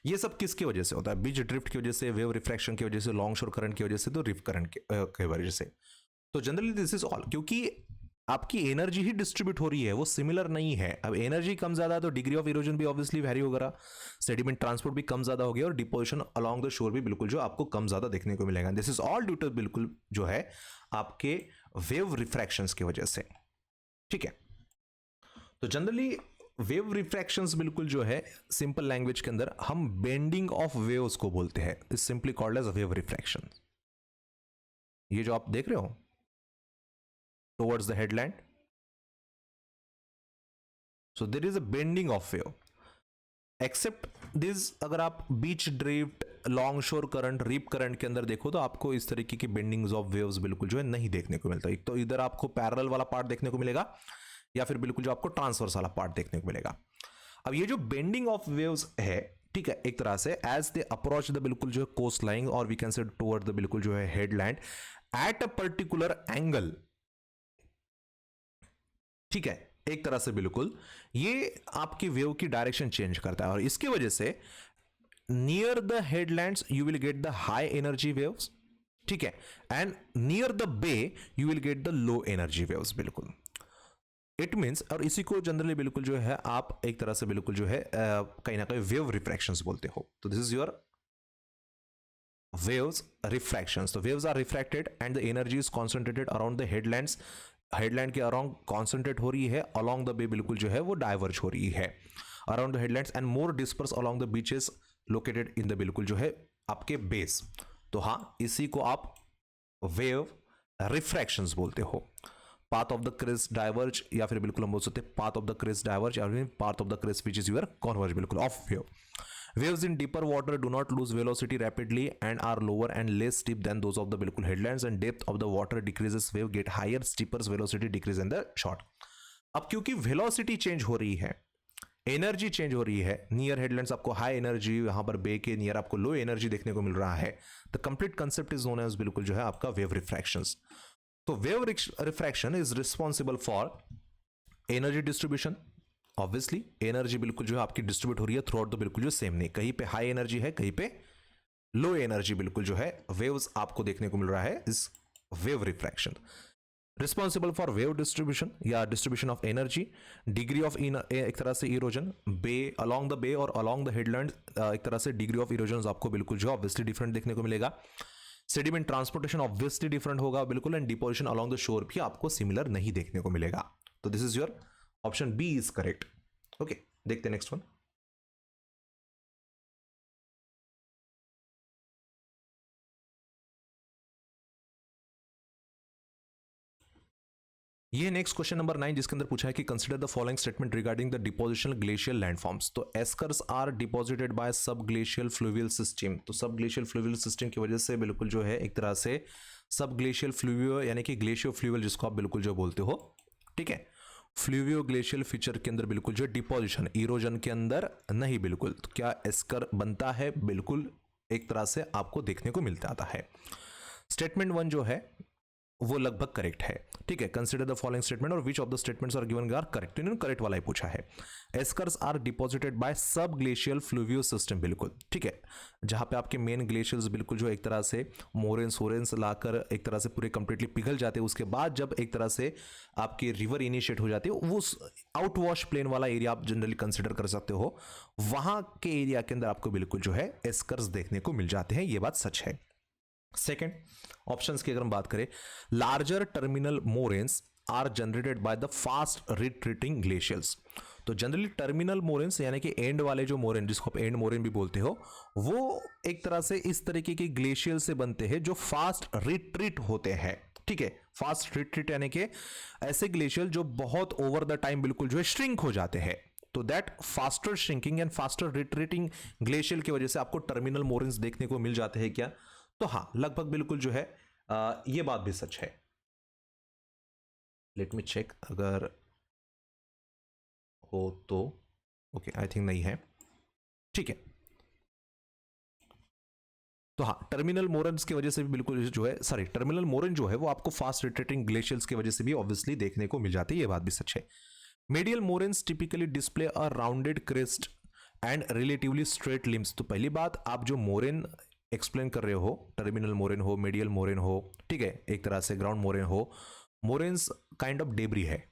ये सब किसकी वजह से होता है? बीच ड्रिफ्ट की वजह से, वेव रिफ्रैक्शन की वजह से, लॉन्ग शोर करंट की वजह से, तो रिफ करंट की वजह से। तो जनरली दिस इज ऑल, क्योंकि आपकी एनर्जी ही डिस्ट्रीब्यूट हो रही है, वो सिमिलर नहीं है। अब एनर्जी कम ज्यादा है तो डिग्री ऑफ इरोजन भी ऑब्वियसली वेरी होगा, सेडिमेंट ट्रांसपोर्ट भी कम ज्यादा हो गया और डिपोजिशन अलोंग द शोर भी बिल्कुल जो आपको कम ज्यादा देखने को मिलेगा। This is all due to बिल्कुल जो है आपके वेव रिफ्रैक्शंस की वजह से, ठीक है। तो जनरली वेव रिफ्रैक्शंस बिल्कुल जो है सिंपल लैंग्वेज के अंदर हम बेंडिंग ऑफ वेव्स को बोलते हैं, is simply called as wave refraction. ये जो आप देख रहे हो towards the headland, so there is a bending of wave, except this अगर आप बीच ड्रिफ्ट, लॉन्ग शोर करंट, रिप करंट के अंदर देखो तो आपको इस तरीके की बेंडिंग्स ऑफ वेव्स बिल्कुल जो है नहीं देखने को मिलता। एक तो इधर आपको पैरेलल वाला पार्ट देखने को मिलेगा या फिर बिल्कुल जो आपको ट्रांसवर्स वाला पार्ट देखने को मिलेगा। अब ये जो बेंडिंग ऑफ वेव्स है, ठीक है, एक तरह से एज दे अप्रोच द बिल्कुल जो है कोस्ट लाइन और we can say toward the बिल्कुल जो है headland at a particular angle, ठीक है, एक तरह से बिल्कुल ये आपकी वेव की डायरेक्शन चेंज करता है और इसकी वजह से near the headlands you will get the high energy waves, ठीक है, and near the bay you will get the low energy waves बिल्कुल। इट मीन्स, और इसी को जनरली बिल्कुल जो है आप एक तरह से बिल्कुल जो है कहीं ना कहीं वेव रिफ्रैक्शंस बोलते हो। तो this is your waves refractions. So waves are refracted and the energy is concentrated around the headlands. Headland के अराउंड कॉन्सेंट्रेट हो रही है, अलॉन्ग द बे बिल्कुल जो है वो डाइवर्ज हो रही है around the headlands and more disperse along the beaches located in the बिल्कुल जो है आपके बेस। तो हाँ, इसी को आप वेव रिफ्रैक्शंस बोलते हो। Path of the crest diverge, या फिर बिल्कुल हम बोल सकते हैं path of the crest diverge, या फिर path of the crest which is your converge बिल्कुल of wave. Waves in deeper water do not lose velocity rapidly and are lower and less steep than those of the बिल्कुल headlands, and depth of the water decreases, wave get higher, steeper velocity decrease in the short। अब क्योंकि velocity change हो रही है, energy change हो रही है, near हेडलैंड्स आपको हाई एनर्जी, यहां पर बे के नियर आपको लो एनर्जी देखने को मिल रहा है। The complete concept is known as बिल्कुल जो है आपका वेव रिफ्रैक्शंस। तो wave refraction is responsible for energy distribution. Obviously energy बिल्कुल जो है आपकी डिस्ट्रीब्यूट हो रही है थ्रू आउट द बिल्कुल जो सेम नहीं, कहीं पे हाई एनर्जी है, कहीं पे लो एनर्जी बिल्कुल जो है वेव्स आपको देखने को मिल रहा है, इस wave refraction. Responsible for wave distribution या distribution of energy, degree of एक तरह से erosion, bay along the bay और अलॉन्ग द हेडलैंड एक तरह से डिग्री ऑफ इरोजन आपको बिल्कुल जो ऑब्वियसली डिफरेंट देखने को मिलेगा। सेडिमेंट ट्रांसपोर्टेशन ऑब्वियसली डिफरेंट होगा बिल्कुल, and deposition along the shore भी आपको सिमिलर नहीं देखने को मिलेगा। तो this is your option B is correct. Okay, देखते हैं नेक्स्ट वन। ये नेक्स्ट क्वेश्चन नंबर 9 जिसके अंदर पूछा है कि consider the following statement regarding the depositional glacial landforms. तो eskers are deposited by subglacial fluvial system. तो सब ग्लेशियल फ्लूवियल सिस्टम की वजह से बिल्कुल जो है एक तरह से सब ग्लेशियल फ्लूवियो यानी कि ग्लेशियो फ्लूवियल जिसको आप बिल्कुल जो बोलते हो, ठीक है, फ्लूवियो ग्लेशियल फीचर के अंदर बिल्कुल जो डिपोजिशन इरोजन के अंदर नहीं बिल्कुल, तो क्या एस्कर बनता है? बिल्कुल एक तरह से आपको देखने को मिलता आता है। स्टेटमेंट 1 जो है वो लगभग करेक्ट है, ठीक है। कंसीडर द फॉलोइंग स्टेटमेंट और which of the statements are given are correct. इन्होंने करेक्ट वाला ही पूछा है। Eskers are deposited by subglacial fluvio system, बिल्कुल ठीक है, जहां पे आपके मेन ग्लेशियर्स बिल्कुल जो एक तरह से मोरेंस लाकर एक तरह से पूरे कंप्लीटली पिघल जाते हैं। उसके बाद जब एक तरह से आपकी रिवर इनिशिएट हो जाती है, वो आउट वॉश प्लेन वाला एरिया आप जनरली कंसिडर कर सकते हो, वहां के एरिया के अंदर आपको बिल्कुल जो है एस्कर्स देखने को मिल जाते हैं। ये बात सच है। सेकेंड ऑप्शंस की अगर हम बात करें, larger terminal moraines are generated by the fast retreating glaciers. तो जनरली टर्मिनल मोरेन्स यानी कि एंड वाले जो मोरेन जिसको आप एंड मोरेन भी बोलते हो, वो एक तरह से इस तरीके के ग्लेशियर से बनते हैं जो फास्ट रिट्रीट होते हैं, ठीक है। फास्ट रिट्रीट यानी कि ऐसे ग्लेशियर जो बहुत ओवर द टाइम बिल्कुल जो है श्रिंक हो जाते हैं। तो that faster shrinking and faster retreating glacier की वजह से आपको टर्मिनल मोरेन्स देखने को मिल जाते हैं क्या? तो हाँ, लगभग बिल्कुल जो है ये बात भी सच है। लेट मी चेक अगर हो तो। ओके, आई थिंक नहीं है, ठीक है। तो हाँ, टर्मिनल मोरेन्स की वजह से भी बिल्कुल जो है टर्मिनल मोरेन जो है वो आपको फास्ट रिट्रीटिंग ग्लेशियर्स की वजह से भी ऑब्वियसली देखने को मिल जाती है। ये बात भी सच है। Medial moraines typically display a rounded crest and relatively straight limbs. तो पहली बात, आप जो मोरेन एक्सप्लेन कर रहे हो, टर्मिनल मोरेन हो, मेडियल मोरेन हो, ठीक है, एक तरह से ग्राउंड मोरेन हो, मोरेन्स काइंड ऑफ डेब्री है,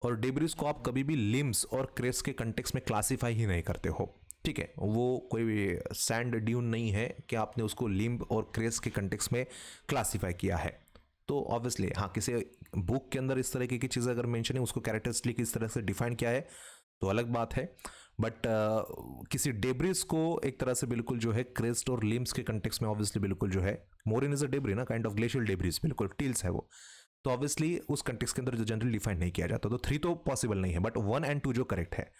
और डेब्रिस को आप कभी भी लिम्स और क्रेस्ट के कंटेक्स्ट में क्लासिफाई ही नहीं करते हो, ठीक है। वो कोई सैंड ड्यून नहीं है कि आपने उसको लिम्ब और क्रेस्ट के कंटेक्स्ट में क्लासिफाई किया है। तो ऑब्वियसली हाँ, किसी बुक के अंदर इस तरीके की चीज़ अगर मेंशन है, उसको कैरेक्टरिस्टिक इस तरह से डिफाइन किया है तो अलग बात है, बट किसी डेब्रिस को एक तरह से बिल्कुल जो है क्रेस्ट और लिम्स के कंटेक्स्ट में ऑब्वियसली बिल्कुल जो है, मोरेन इज अ डेब्री ना, काइंड ऑफ ग्लेशियल डेब्रिस, बिल्कुल टील्स है वो, तो ऑब्वियसली उस कंटेक्स्ट के अंदर जो जनरल डिफाइन नहीं किया जाता। तो 3 तो पॉसिबल नहीं है, बट 1 एंड 2 जो करेक्ट है,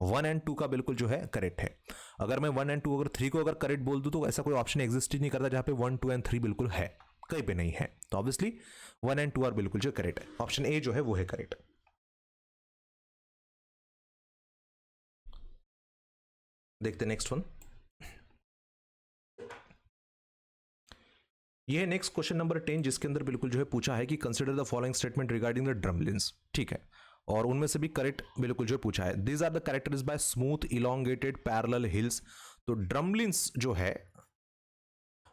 1 एंड 2 का बिल्कुल जो है करेक्ट है। अगर मैं 1 एंड 2 अगर 3 को अगर करेक्ट बोल दूं तो ऐसा कोई ऑप्शन एग्जिस्ट ही नहीं करता जहां पे 1, 2 एंड 3 बिल्कुल है, कहीं पे नहीं है। तो ऑब्वियसली 1 एंड 2 आर बिल्कुल जो करेक्ट है, ऑप्शन ए जो है वो है करेक्ट। देखते नेक्स्ट वन। ये है नेक्स्ट क्वेश्चन नंबर 10, जिसके अंदर बिल्कुल जो है पूछा है कि consider the following statement regarding the drumlins, ठीक है, और उनमें से भी करेक्ट बिल्कुल जो पूछा है। These are the characters by smooth elongated parallel hills. तो ड्रमलिन्स जो है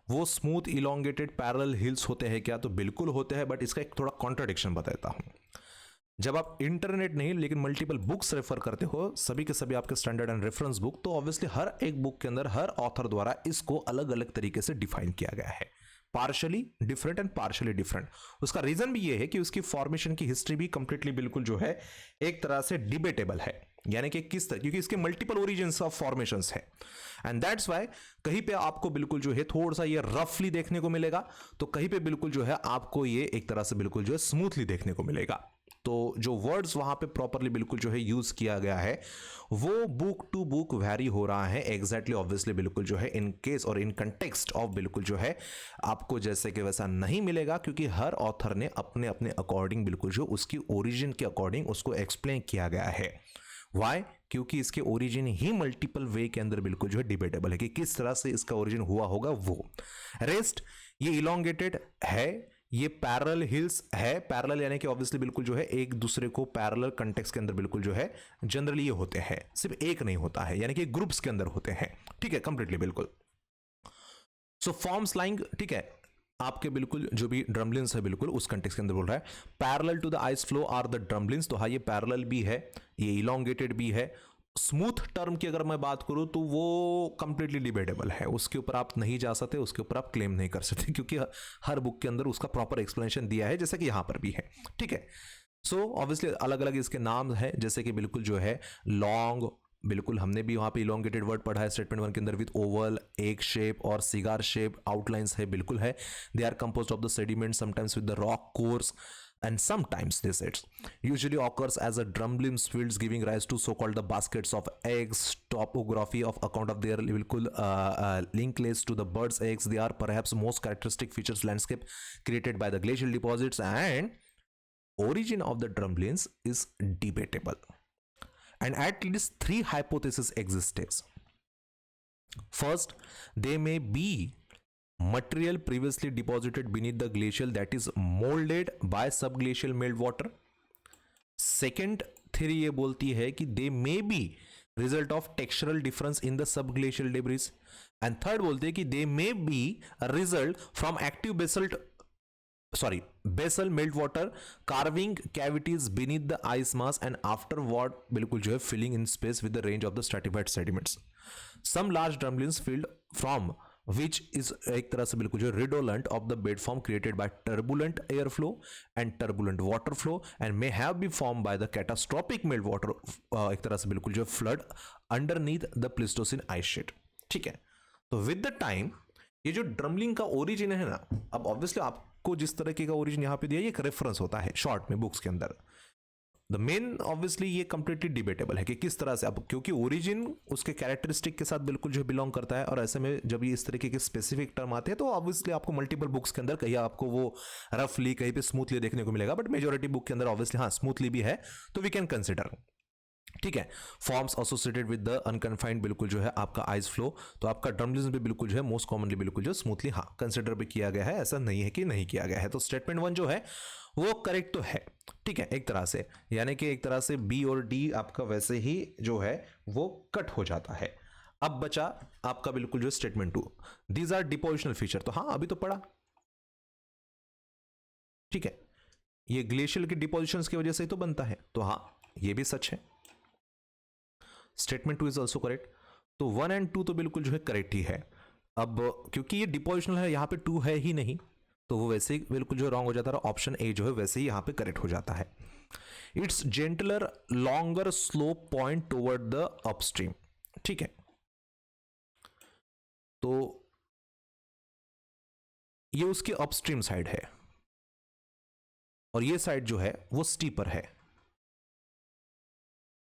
वो स्मूथ इलोंगेटेड पैरेलल हिल्स होते हैं क्या? तो बिल्कुल होते हैं, बट इसका एक थोड़ा कॉन्ट्राडिक्शन बताता हूं। जब आप इंटरनेट नहीं लेकिन मल्टीपल बुक्स रेफर करते हो, सभी के सभी आपके स्टैंडर्ड एंड रेफरेंस बुक, तो ऑब्वियसली हर एक बुक के अंदर हर ऑथर द्वारा इसको अलग अलग तरीके से डिफाइन किया गया है, partially different and partially different. उसका रीजन भी ये है कि उसकी फॉर्मेशन की हिस्ट्री भी कंप्लीटली बिल्कुल जो है एक तरह से डिबेटेबल है, यानी कि किस तरह, क्योंकि इसके मल्टीपल ओरिजिन्स ऑफ फॉर्मेशंस है, एंड दैट्स व्हाई कहीं पे आपको बिल्कुल जो है थोड़ा सा ये रफली देखने को मिलेगा, तो कहीं पे बिल्कुल जो है आपको ये एक तरह से बिल्कुल जो है स्मूथली देखने को मिलेगा। तो जो वर्ड्स वहां पे प्रॉपरली बिल्कुल जो है यूज किया गया है वो बुक टू बुक वैरी हो रहा है एग्जैक्टली, ऑब्वियसली बिल्कुल जो है इन केस और इन कंटेक्स्ट ऑफ बिल्कुल जो है आपको जैसे कि वैसा नहीं मिलेगा, क्योंकि हर ऑथर ने अपने अपने अकॉर्डिंग बिल्कुल जो उसकी ओरिजिन के अकॉर्डिंग उसको एक्सप्लेन किया गया है। वाई? क्योंकि इसके ओरिजिन ही मल्टीपल वे के अंदर बिल्कुल जो है डिबेटेबल है कि किस तरह से इसका ओरिजिन हुआ होगा। वो रेस्ट ये इलोंगेटेड है, ये पैरेलल हिल्स है, पैरेलल यानी कि ऑब्वियसली बिल्कुल जो है एक दूसरे को पैरेलल कंटेक्स्ट के अंदर बिल्कुल जो है जनरली ये होते हैं, सिर्फ एक नहीं होता है, यानी कि ग्रुप्स के अंदर होते हैं, ठीक है, कंप्लीटली बिल्कुल। सो फॉर्म्स लाइंग, ठीक है, आपके बिल्कुल जो भी ड्रमलिन्स है बिल्कुल उस कंटेक्स्ट के अंदर बोल रहा है। Parallel to the ice flow are the drumlins, तो हाँ ये पैरेलल भी है, ये इलोंगेटेड भी है। स्मूथ टर्म की अगर मैं बात करूं तो वो कंप्लीटली डिबेटेबल है, उसके ऊपर आप नहीं जा सकते, उसके ऊपर आप क्लेम नहीं कर सकते, क्योंकि हर बुक के अंदर उसका प्रॉपर एक्सप्लेनेशन दिया है, जैसे कि यहां पर भी है, ठीक है। सो ऑब्वियसली अलग अलग इसके नाम है, जैसे कि बिल्कुल जो है लॉन्ग, बिल्कुल हमने भी वहां पे इलोंगेटेड वर्ड पढ़ा है स्टेटमेंट 1 के अंदर, विद ओवल, एग शेप और सिगार शेप आउटलाइंस है, बिल्कुल है। They are composed of the sediment sometimes with the rock cores and sometimes they sets usually occurs as a drumlins fields giving rise to so-called the baskets of eggs. Topography of account of their बिल्कुल link lays to the birds eggs, they are perhaps most characteristic features landscape created by the glacial deposits, and origin of the drumlins is debatable, and at least 3 hypotheses exist. First, they may be material previously deposited beneath the glacial that is molded by subglacial meltwater. Second theory ये बोलती है कि they may be result of textural difference in the subglacial debris, and third बोलते हैं कि they may be a result from active basal meltwater carving cavities beneath the ice mass and afterward बिल्कुल जो है filling in space with the range of the stratified sediments. Some large drumlins filled from which is एक तरह से बिल्कुल जो redolent of the bed form created by turbulent air flow and turbulent water flow and may have been formed by the catastrophic meltwater एक तरह से बिल्कुल जो flood underneath the Pleistocene ice sheet, ठीक है। तो with the time ये जो ड्रमलिंग का ओरिजिन है ना, अब ऑब्वियसली आपको जिस तरीके का ओरिजिन यहाँ पे दिया, ये एक रेफरेंस होता है शॉर्ट में बुक्स के अंदर। द मेन ऑब्वियसली ये कंप्लीटली डिबेटेबल है कि किस तरह से, अब क्योंकि ओरिजिन उसके कैरेक्टरिस्टिक के साथ बिल्कुल जो बिलोंग करता है, और ऐसे में जब ये इस तरीके के स्पेसिफिक टर्म आते हैं तो ऑब्वियसली आपको मल्टीपल बुक्स के अंदर कहीं आपको वो रफली कहीं पे स्मूथली देखने को मिलेगा, बट मेजोरिटी बुक के अंदर ऑब्वियसली हाँ स्मूथली भी है, तो वी कैन कंसिडर। ठीक है। Forms associated with the unconfined बिल्कुल जो है आपका आइज फ्लो, तो आपका डम्बलिंग्स भी बिल्कुल जो है मोस्ट कॉमनली बिल्कुल जो स्मूथली हाँ कंसिडर भी किया गया है, ऐसा नहीं है कि नहीं किया गया है। तो स्टेटमेंट 1 जो है वो करेक्ट तो है, ठीक है, एक तरह से, यानी कि एक तरह से बी और डी आपका वैसे ही जो है वो कट हो जाता है। अब बचा आपका बिल्कुल जो statement 2, these are depositional feature, तो हाँ अभी तो पढ़ा, ठीक है, ये ग्लेशियल की डिपोजिशंस की वजह से ही तो बनता है, तो हाँ ये भी सच है। स्टेटमेंट 2 इज ऑल्सो करेक्ट, तो 1 एंड 2 तो बिल्कुल जो है करेक्ट ही है। अब क्योंकि ये डिपोजिशनल है, यहां पे 2 है ही नहीं, तो वो वैसे ही बिल्कुल जो रॉन्ग हो जाता है, ऑप्शन ए जो है वैसे ही यहां पे करेक्ट हो जाता है। It's gentler longer slope point toward the upstream, ठीक है, तो ये उसकी अपस्ट्रीम साइड है और ये साइड जो है वो स्टीपर है,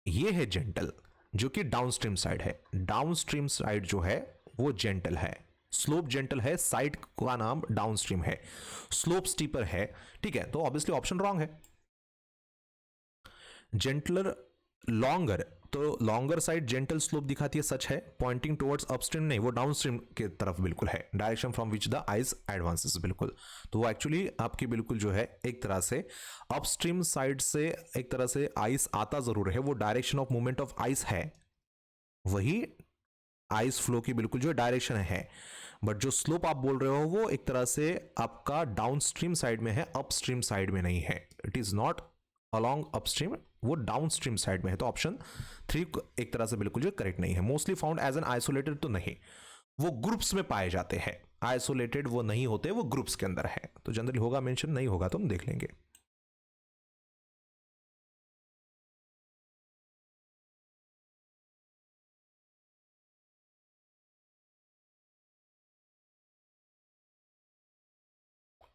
ये है जेंटल जो कि डाउनस्ट्रीम साइड है। डाउनस्ट्रीम साइड जो है वो जेंटल है, स्लोप जेंटल है, साइड का नाम डाउनस्ट्रीम है, स्लोप स्टीपर है, ठीक है, तो ऑब्वियसली ऑप्शन रॉन्ग है। जेंटलर लॉन्गर, तो लॉन्गर साइड जेंटल स्लोप दिखाती है, सच है, पॉइंटिंग टुवर्ड्स अपस्ट्रीम नहीं, वो डाउनस्ट्रीम की तरफ बिल्कुल है, direction from which the eyes advances, बिल्कुल, तो वो एक्चुअली आपकी बिल्कुल जो है एक तरह से अपस्ट्रीम साइड से एक तरह से आइस आता जरूर है, वो direction of movement of ice है, वही आइस फ्लो की बिल्कुल जो डायरेक्शन है, बट जो स्लोप आप बोल रहे हो वो एक तरह से आपका डाउनस्ट्रीम साइड में है, अपस्ट्रीम साइड में नहीं है, it is not along upstream, वो डाउनस्ट्रीम साइड में है, तो ऑप्शन 3 एक तरह से बिल्कुल जो करेक्ट नहीं है। Mostly found as an isolated, तो नहीं, वो ग्रुप्स में पाए जाते हैं, आइसोलेटेड वो नहीं होते, वो ग्रुप्स के अंदर है, तो जनरली होगा मेंशन, नहीं होगा तो हम देख लेंगे।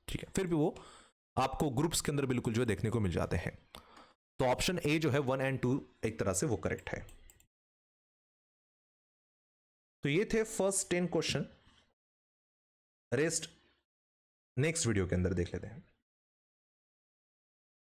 ठीक है, फिर भी वो आपको ग्रुप्स के अंदर बिल्कुल जो है देखने को मिल जाते हैं, तो ऑप्शन ए जो है 1 एंड 2 एक तरह से वो करेक्ट है। तो ये थे first 10 question, rest next video के अंदर देख लेते हैं।